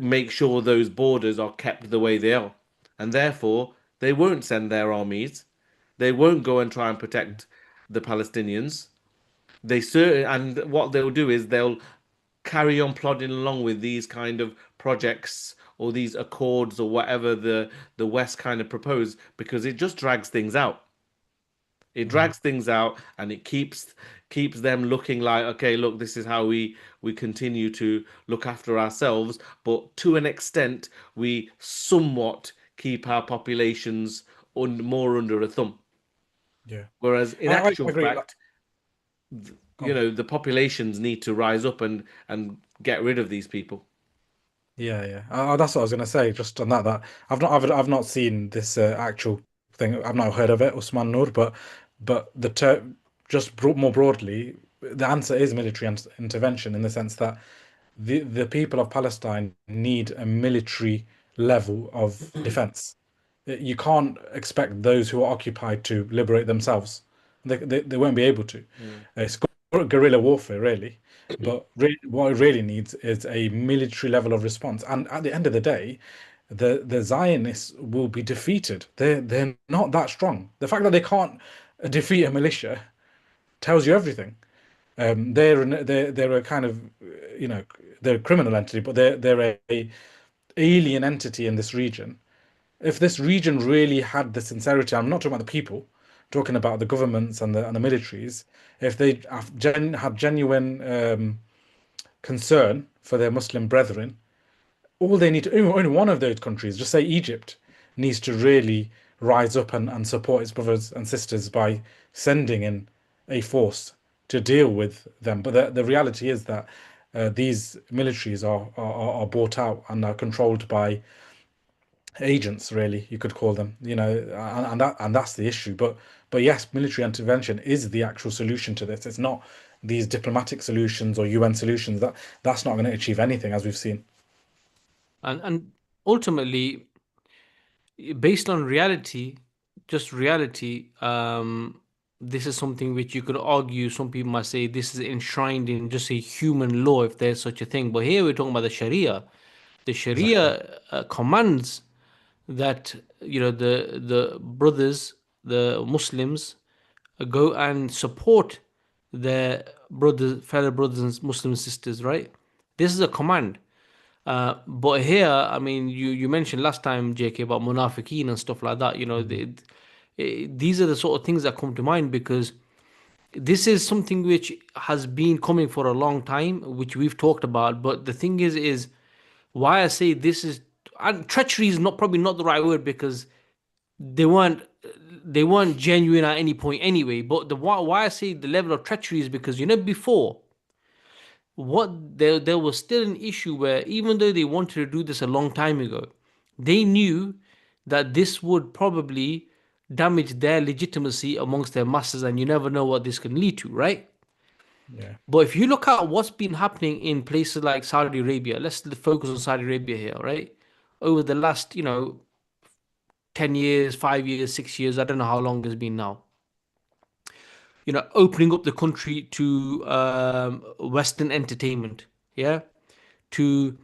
make sure those borders are kept the way they are. And therefore, they won't send their armies. They won't go and try and protect the Palestinians. And what they'll do is they'll carry on plodding along with these kind of projects or these accords or whatever the West kind of propose, because it just drags things out. It Mm. drags things out, and it keeps them looking like, okay, look, this is how we continue to look after ourselves, but to an extent we somewhat keep our populations more under a thumb. Yeah, Whereas in I actual agree. fact, Go on. the populations need to rise up and get rid of these people. Yeah, yeah. That's what I was going to say. Just on that, I've not seen this actual thing. I've not heard of it, Usman Nur, but the ter just more broadly, the answer is military intervention in the sense that the people of Palestine need a military level of defense. You can't expect those who are occupied to liberate themselves. They won't be able to. Mm. It's guerrilla warfare, really. But re what it really needs is a military level of response. And at the end of the day, the Zionists will be defeated. They're not that strong. The fact that they can't defeat a militia tells you everything. They're a kind of they're a criminal entity, but they're a alien entity in this region. If this region really had the sincerity, I'm not talking about the people, I'm talking about the governments and the militaries. If they had genuine concern for their Muslim brethren, all they need to, only one of those countries, just say Egypt, needs to really rise up and support its brothers and sisters by sending in a force to deal with them. But the reality is that these militaries are bought out and are controlled by agents, really, you could call them, and that's the issue. But yes, military intervention is the actual solution to this. It's not these diplomatic solutions or UN solutions. That's not going to achieve anything, as we've seen. And ultimately, based on reality, just reality, this is something which you could argue. Some people might say this is enshrined in just a human law, if there's such a thing. But here we're talking about the Sharia. The Exactly. Sharia commands that the brothers, the Muslims, go and support their brothers, fellow brothers and Muslim sisters, right? This is a command. But here, I mean, you mentioned last time, JK, about munafiqeen and stuff like that. Mhm. These are the sort of things that come to mind because this is something which has been coming for a long time, which we've talked about. But the thing is why I say this is, and treachery is not probably not the right word because they weren't they weren't genuine at any point anyway. But the why I say the level of treachery is because before what there was still an issue where even though they wanted to do this a long time ago, they knew that this would probably damage their legitimacy amongst their masses, and you never know what this can lead to, right? Yeah. But if you look at what's been happening in places like Saudi Arabia, let's focus on Saudi Arabia here, right? Over the last, 10 years, 5 years, 6 years, I don't know how long it's been now, opening up the country to Western entertainment, yeah, to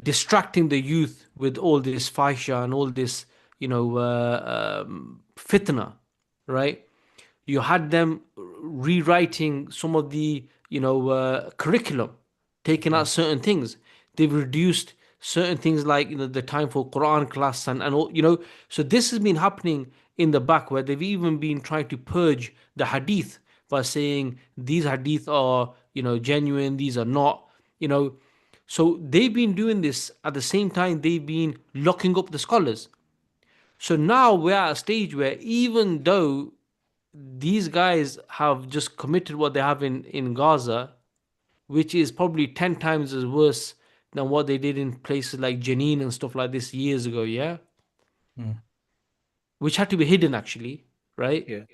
distracting the youth with all this fahisha and all this, fitna, right? You had them rewriting some of the curriculum, taking Yeah. out certain things. They've reduced certain things like the time for Quran class and all, so this has been happening in the back, where they've even been trying to purge the hadith by saying these hadith are genuine, these are not, you know so they've been doing this. At the same time, they've been locking up the scholars. So now we're at a stage where, even though these guys have just committed what they have in Gaza, which is probably 10 times as worse than what they did in places like Jenin and stuff like this years ago, yeah? Mm. Which had to be hidden actually, right? Yeah.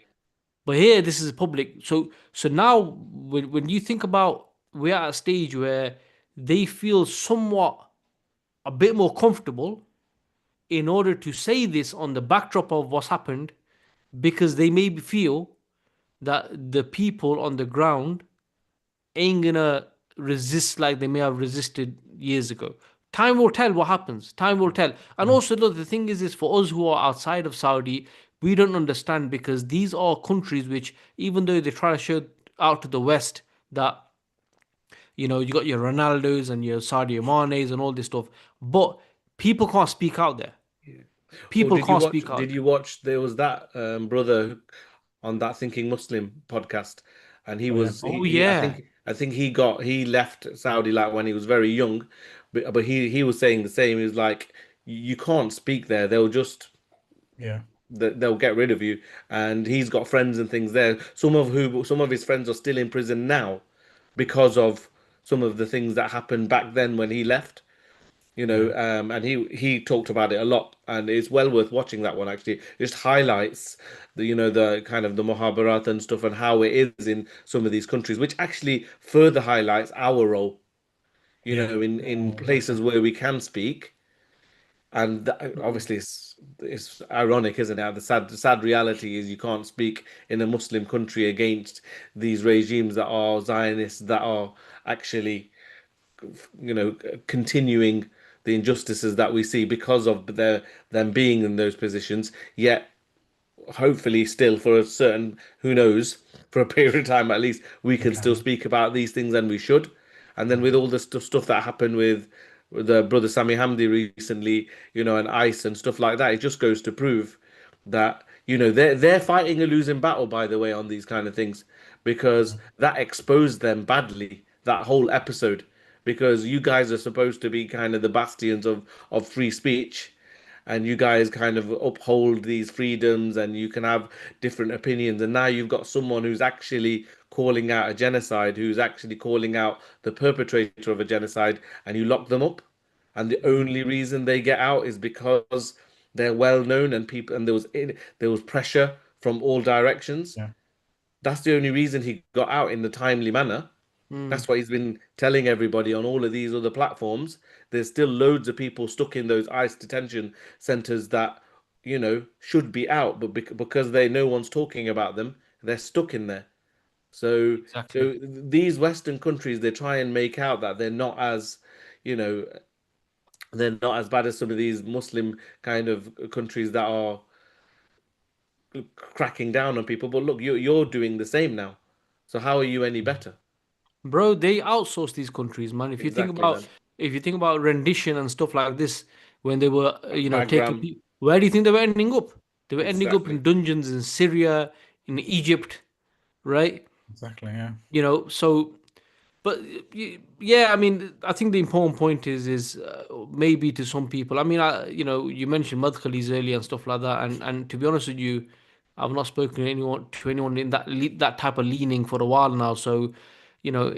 But here, this is public. So now, when you think about, we're at a stage where they feel somewhat a bit more comfortable in order to say this on the backdrop of what's happened, because they maybe feel that the people on the ground ain't gonna resist like they may have resisted years ago. Time will tell what happens. Time will tell. And Mm. also, look, the thing is for us who are outside of Saudi, we don't understand, because these are countries which, even though they try to show out to the West that you got your Ronaldos and your Sadio Manes and all this stuff, but people can't speak out there. Yeah. Or People can't speak did out. you watch there was that brother on that Thinking Muslim podcast, and Oh yeah. Oh yeah, I think he left Saudi like when he was very young, but he was saying the same. He was like, you can't speak there. Yeah. They'll get rid of you. And he's got friends and things there. Some of his friends are still in prison now because of some of the things that happened back then when he left. Yeah. And he talked about it a lot, and it's well worth watching that one actually. It just highlights the kind of the Muhabbarat and stuff and how it is in some of these countries, which actually further highlights our role, Yeah. in Exactly. places where we can speak. And obviously it's ironic, isn't it? The sad reality is you can't speak in a Muslim country against these regimes that are Zionists, that are actually continuing the injustices that we see because of them being in those positions. Yet, hopefully, still for a certain, who knows, for a period of time at least, we We can still can. speak about these things, and we should. And then Yeah. with all the stuff that happened with the brother Sami Hamdi recently, and ICE and stuff like that, it just goes to prove that they're fighting a losing battle, by the way, on these kind of things, because Yeah. that exposed them badly, that whole episode, because you guys are supposed to be kind of the bastions of free speech, and you guys kind of uphold these freedoms, and you can have different opinions, and now you've got someone who's actually calling out a genocide, who's actually calling out the perpetrator of a genocide, and you lock them up, and the only reason they get out is because they're well known, and people, and there was pressure from all directions. Yeah. That's the only reason he got out in the timely manner. mm, That's what he's been telling everybody on all of these other platforms. There's still loads of people stuck in those ICE detention centers that, should be out, but because no one's talking about them, they're stuck in there. So, exactly. so these Western countries, they try and make out that you know, they're not as bad as some of these Muslim kind of countries that are cracking down on people. But look, you're doing the same now. So how are you any better? Bro, they outsource these countries, man. Exactly, man. If you think about rendition and stuff like this, when they were taking Bagram, people, where do you think they were ending up? They were ending up in exactly. dungeons in Syria, in Egypt, right? Exactly. Yeah. So, but yeah, I mean, I think the important point is maybe to some people. I mean, you mentioned Madkhalis earlier and stuff like that, and to be honest with you, I've not spoken to anyone in that type of leaning for a while now. So, you know,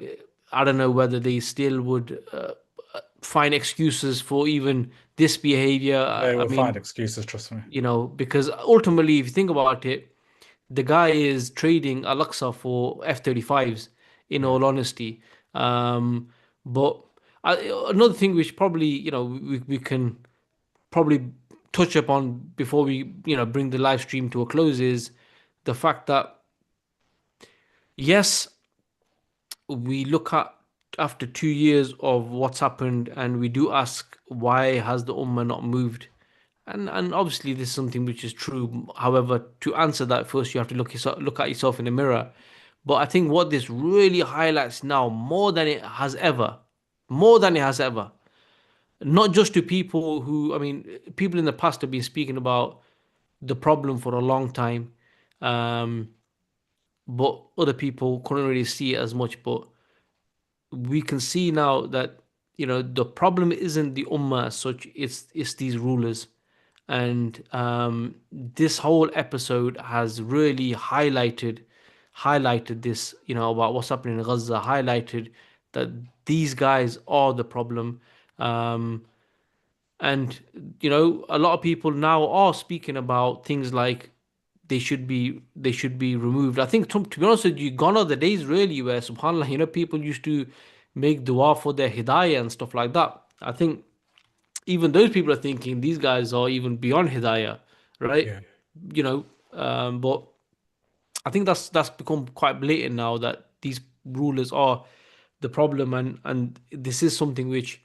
I don't know whether they still would find excuses for even this behavior. They I will find mean, excuses, trust me. because ultimately, if you think about it, the guy is trading Al-Aqsa for F-35s, in Yeah. all honesty. Um, but another thing which probably, we can probably touch upon before we, bring the live stream to a close is the fact that, yes, we look at after 2 years of what's happened and we do ask why has the Ummah not moved? And obviously this is something which is true. However, to answer that first you have to look at yourself in the mirror. But I think what this really highlights now more than it has ever, not just to people who, I mean, people in the past have been speaking about the problem for a long time. Um, but other people couldn't really see it as much. But we can see now that the problem isn't the ummah as such, it's these rulers. And this whole episode has really highlighted this, about what's happening in Gaza, highlighted that these guys are the problem. um, and a lot of people now are speaking about things like they should be removed. I think, to be honest with you, gone are the days really where, subhanallah, people used to make dua for their hidayah and stuff like that. I think even those people are thinking these guys are even beyond hidayah, right? Yeah. But I think that's become quite blatant now that these rulers are the problem, and this is something which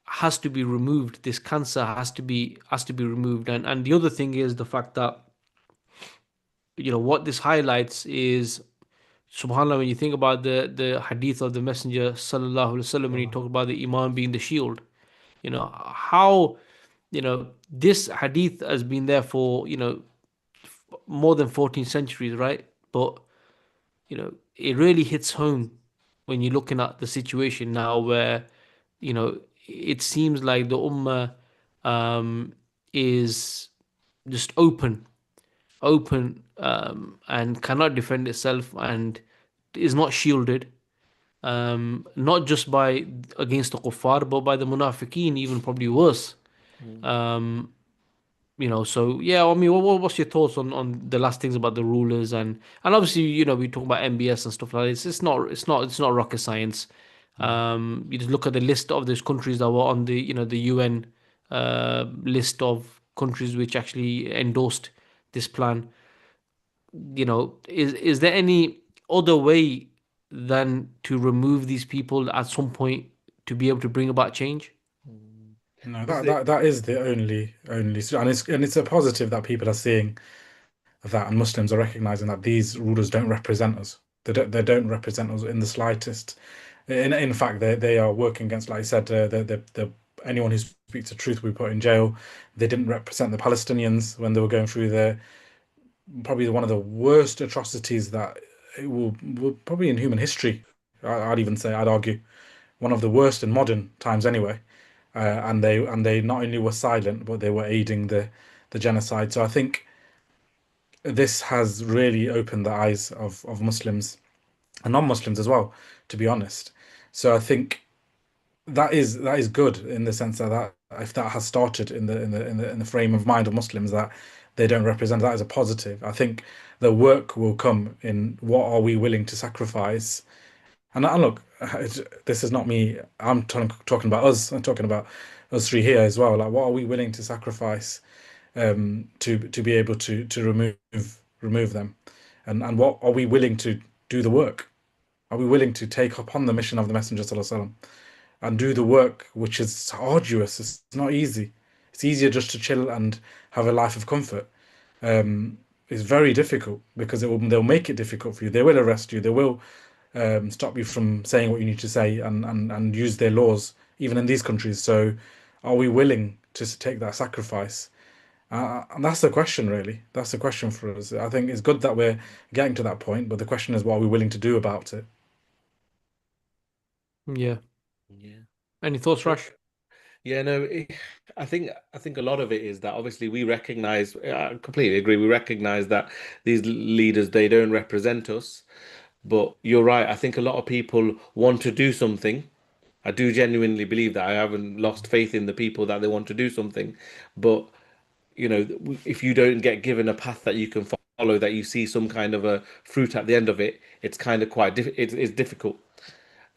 has to be removed. This cancer has to be removed. And the other thing is the fact that what this highlights is, subhanallah, when you think about the hadith of the messenger sallallahu alaihi wasallam, when he talked about the iman being the shield, how this hadith has been there for more than 14 centuries, right? But it really hits home when you're looking at the situation now where it seems like the ummah is just open, and cannot defend itself and is not shielded, not just by against the kuffar but by the munafiqeen, even probably worse. Mm. um so yeah, I mean, what's your thoughts on the last things about the rulers? And obviously, we talk about MBS and stuff like this. It's not rocket science. Mm. You just look at the list of those countries that were on the UN list of countries which actually endorsed this plan. Is there any other way than to remove these people at some point to be able to bring about change? Mm. No, This is that is the only, and it's a positive that people are seeing that, and Muslims are recognizing that these rulers don't represent us. They don't represent us in the slightest. In fact, they are working against, like I said, the anyone who speaks the truth will be put in jail. They didn't represent the Palestinians when they were going through probably one of the worst atrocities that will probably in human history. I'd even say, I'd argue, one of the worst in modern times anyway. And they not only were silent, but they were aiding the genocide. So I think this has really opened the eyes of Muslims and non-Muslims as well, to be honest. So I think that is good in the sense that if that has started in the frame of mind of Muslims that they don't represent, that is a positive. I think the work will come in what are we willing to sacrifice. And look, this is not me. I'm talking about us. I'm talking about us three here as well. Like, what are we willing to sacrifice to be able to remove them, and what are we willing to do the work? Are we willing to take upon the mission of the Messenger Sallallahu Alaihi Wasallam and do the work, which is arduous? It's not easy. It's easier just to chill and have a life of comfort. It's very difficult because they'll make it difficult for you. They will arrest you. They will stop you from saying what you need to say and use their laws, even in these countries. So, are we willing to take that sacrifice? And that's the question, really. That's the question for us. I think it's good that we're getting to that point, but the question is, what are we willing to do about it? Yeah. yeah. Any thoughts, No, Rush? yeah, no, I think a lot of it is that obviously we recognize, I completely agree, we recognize that these leaders, they don't represent us. But you're right, I think a lot of people want to do something, I do genuinely believe that. I haven't lost faith in the people that they want to do something, but if you don't get given a path that you can follow, that you see some kind of a fruit at the end of it, it's kind of it's difficult.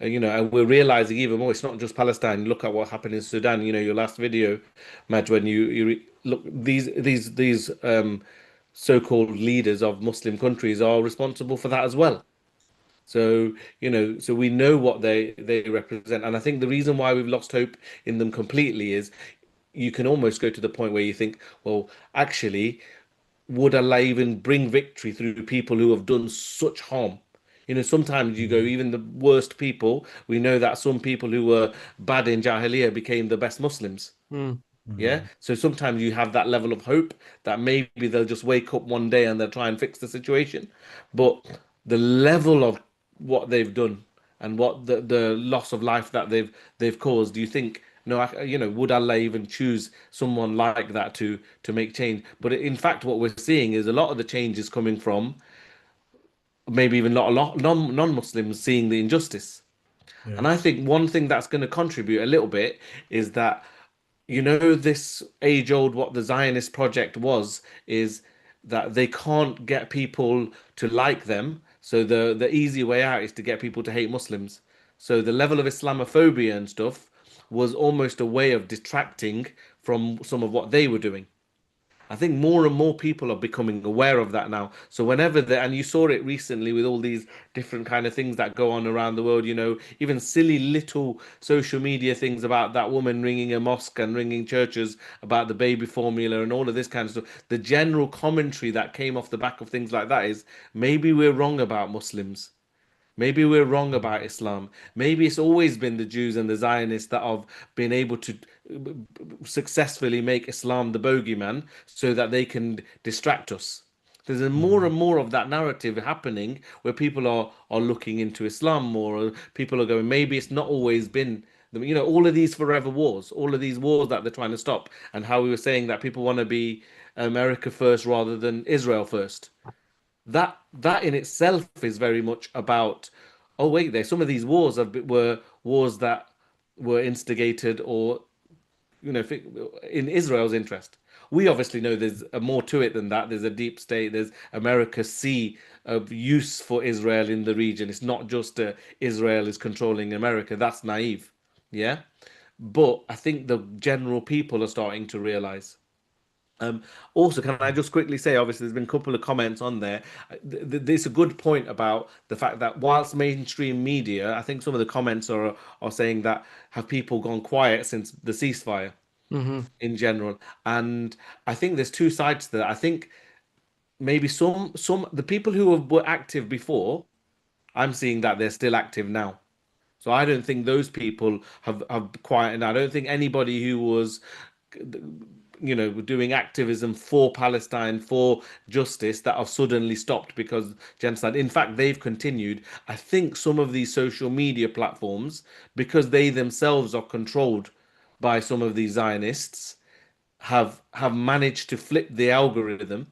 And we're realizing even more. It's not just Palestine. Look at what happened in Sudan. Your last video, Madge, when look, these so-called leaders of Muslim countries are responsible for that as well. So we know what they represent, and I think the reason why we've lost hope in them completely is you can almost go to the point where you think, well, actually, would Allah even bring victory through people who have done such harm? Sometimes you go, Mm. even the worst people, we know that some people who were bad in Jahiliyyah became the best Muslims. Mm. Yeah. Mm. So sometimes you have that level of hope that maybe they'll just wake up one day and they'll try and fix the situation. But the level of what they've done and what the loss of life that they've caused, do you think, no, would Allah even choose someone like that to make change? But in fact, what we're seeing is a lot of the change is coming from maybe even not a lot non-Muslims seeing the injustice. And I Yes. think one thing that's going to contribute a little bit is that this age-old what the Zionist project was is that they can't get people to like them. So the easy way out is to get people to hate Muslims. So the level of Islamophobia and stuff was almost a way of detracting from some of what they were doing. I think more and more people are becoming aware of that now. So whenever and you saw it recently with all these different kind of things that go on around the world, even silly little social media things about that woman ringing a mosque and ringing churches about the baby formula and all of this kind of stuff. The general commentary that came off the back of things like that is maybe we're wrong about Muslims. Maybe we're wrong about Islam. Maybe it's always been the Jews and the Zionists that have been able to successfully make Islam the bogeyman so that they can distract us. There's a more Mm. and more of that narrative happening where people are looking into Islam more, or people are going, maybe it's not always been, all of these forever wars, all of these wars that they're trying to stop, and how we were saying that people want to be America first rather than Israel first. That in itself is very much about, oh wait, there some of these wars were wars that were instigated or in Israel's interest. We obviously know there's more to it than that. There's a deep state. There's America see of use for Israel in the region. It's not just Israel is controlling America. That's naive. Yeah. But I think the general people are starting to realize. Um, Also, can I just quickly say, obviously, there's been a couple of comments on there. There's a good point about the fact that whilst mainstream media, I think some of the comments are saying that have people gone quiet since the ceasefire Hmm. in general, and I think there's two sides to that. I think maybe some the people who were active before, I'm seeing that they're still active now. So I don't think those people have quieted. I don't think anybody who was doing activism for Palestine, for justice, that have suddenly stopped because genocide. In fact, they've continued. I think some of these social media platforms, because they themselves are controlled by some of these Zionists, have managed to flip the algorithm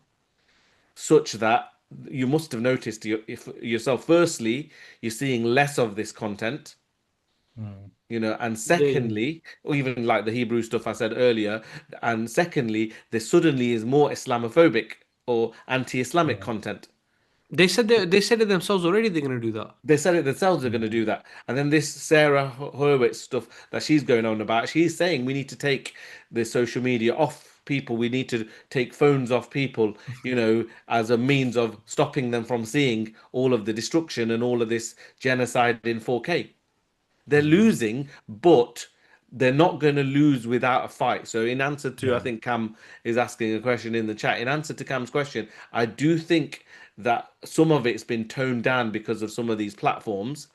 such that you must have noticed if yourself. Firstly, you're seeing less of this content, Mm. and They secondly, or even like the Hebrew stuff I said earlier, and secondly, there suddenly is more Islamophobic or anti-Islamic Yeah. content. they said it themselves already. They're gonna do that. They said it themselves are going to Mm. do that. And then this Sarah Horowitz stuff that she's going on about, she's saying we need to take the social media off people. We need to take phones off people, as a means of stopping them from seeing all of the destruction and all of this genocide in 4K. They're Mm. losing, but they're not going to lose without a fight. So, in answer to, I Yeah. think Cam is asking a question in the chat. In answer to Cam's question, I do think that some of it's been toned down because of some of these platforms,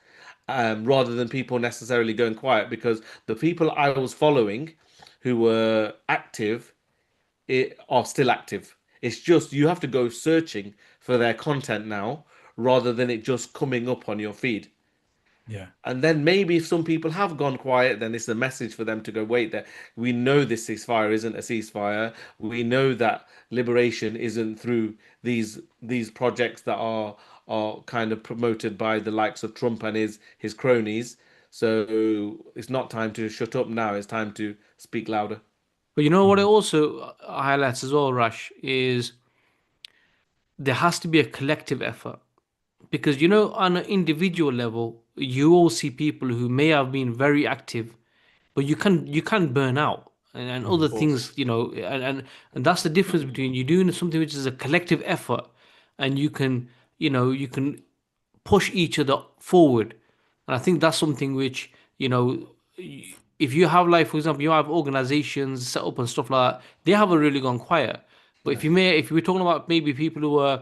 rather than people necessarily going quiet. Because the people I was following who were active are still active. It's just you have to go searching for their content now rather than it just coming up on your feed. Yeah. And then maybe if some people have gone quiet, then it's a message for them to go, wait, there. We know this ceasefire isn't a ceasefire. We know that liberation isn't through these projects that are kind of promoted by the likes of Trump and his cronies. So it's not time to shut up now. It's time to speak louder. But you know what it Mm. also highlights as well, Rush, is there has to be a collective effort. Because on an individual level, you all see people who may have been very active, but you can burn out and Mm. other Of course. things, and that's the difference between you doing something which is a collective effort, and you can push each other forward. And I think that's something which, if you have, like, for example, you have organizations set up and stuff like that, they haven't really gone quiet. But Yeah. if we're talking about maybe people who are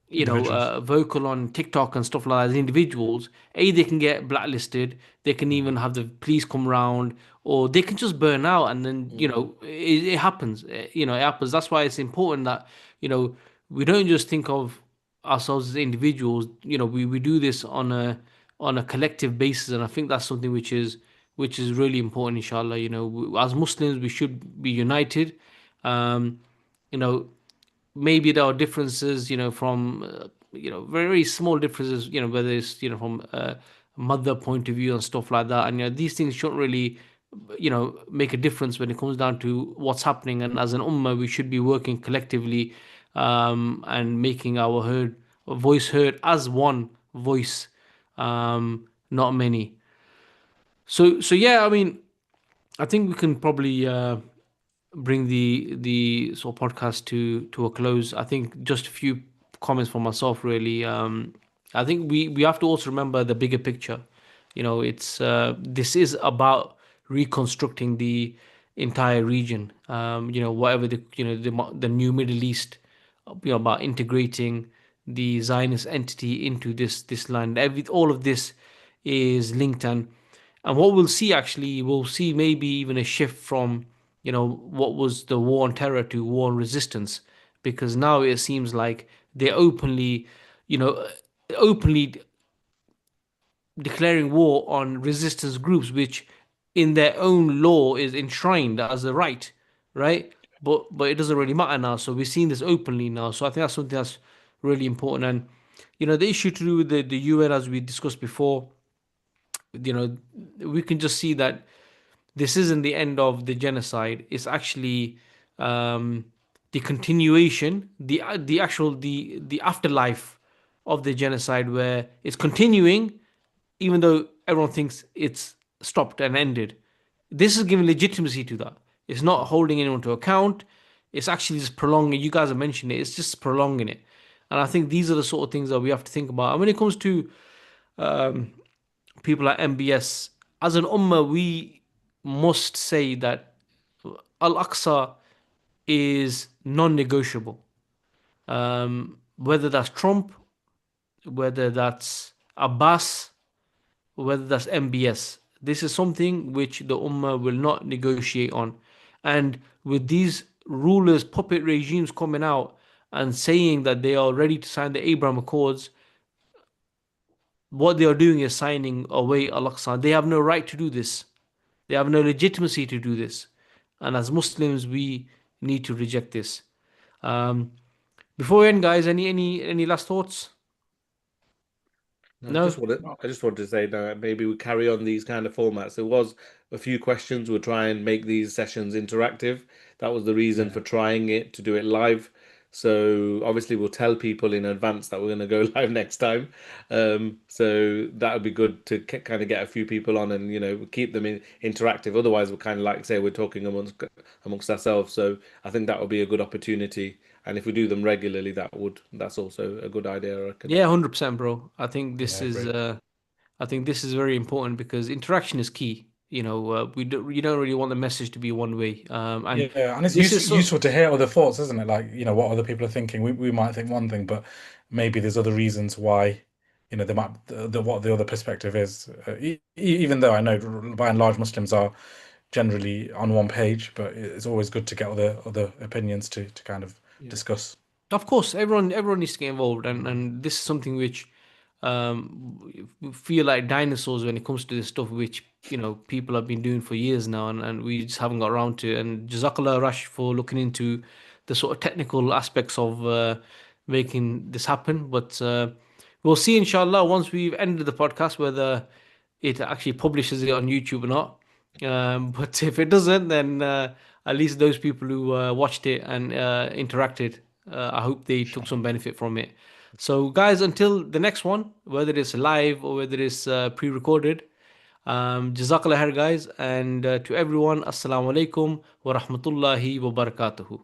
Individuals. vocal on TikTok and stuff like that as individuals, they can get blacklisted. They can Mm. even have the police come around, or they can just burn out, and then Mm. it happens. It happens. That's why it's important that you know we don't just think of ourselves as individuals. We do this on a collective basis, and I think that's something which is really important. Inshallah, as Muslims, we should be united. Um, you know, maybe there are differences, from very, very small differences, whether it's from a mother point of view and stuff like that, and these things shouldn't really make a difference when it comes down to what's happening. And as an ummah, we should be working collectively, and making our voice heard as one voice, not many. So yeah, I mean, I think we can probably bring the sort of podcast to a close. I think just a few comments from myself, really. I think we have to also remember the bigger picture. It's this is about reconstructing the entire region. Whatever the new Middle East, about integrating the Zionist entity into this land. All of this is linked, and what we'll see, actually, we'll see maybe even a shift from what was the war on terror to war on resistance, because now it seems like they're you know openly declaring war on resistance groups, which in their own law is enshrined as a right, right? But it doesn't really matter now. So we're seeing this openly now. So I think that's something that's really important. And the issue to do with the UN, as we discussed before, you know, we can just see that this isn't the end of the genocide. It's actually the continuation, the actual the afterlife of the genocide, where it's continuing, even though everyone thinks it's stopped and ended. This is giving legitimacy to that. It's not holding anyone to account. It's actually just prolonging. You guys have mentioned it. It's just prolonging it. And I think these are the sort of things that we have to think about. And when it comes to people like MBS, as an ummah, we must say that Al-Aqsa is non-negotiable. Whether that's Trump, whether that's Abbas, whether that's MBS, this is something which the ummah will not negotiate on. And with these rulers, puppet regimes coming out and saying that they are ready to sign the Abraham Accords, what they are doing is signing away Al-Aqsa. They have no right to do this. They have no legitimacy to do this. And as Muslims, we need to reject this. Um, Before we end, guys, any last thoughts? No, No? I just wanted to say that maybe we carry on these kind of formats. There was a few questions. We'll try and make these sessions interactive. That was the reason Yeah. for trying it to do it live. So obviously we'll tell people in advance that we're going to go live next time. So that would be good to kind of get a few people on and keep them interactive. Otherwise, we're kind of like say we're talking amongst ourselves. So I think that would be a good opportunity. And if we do them regularly, that's also a good idea, I reckon. Yeah, 100%, bro. I think Yeah, agree. this is very important because interaction is key. You don't really want the message to be one way. And Yeah, and it's this is so. useful to hear other thoughts, isn't it? Like, what other people are thinking. We might think one thing, but maybe there's other reasons why, they might what the other perspective is. Even though I know by and large Muslims are generally on one page, but it's always good to get other opinions to kind of Yeah. discuss. Of course, everyone needs to get involved, and Mm. this is something which we feel like dinosaurs when it comes to this stuff, which people have been doing for years now, and we just haven't got around to. And Jazakallah Rash for looking into the sort of technical aspects of making this happen. But we'll see, inshallah, once we've ended the podcast, whether it actually publishes it on YouTube or not. But if it doesn't, then at least those people who watched it and interacted, I hope they took some benefit from it. So, guys, until the next one, whether it's live or whether it's pre-recorded, Jazakallah khair, guys, and to everyone, Assalamu alaikum wa rahmatullahi wa barakatuhu.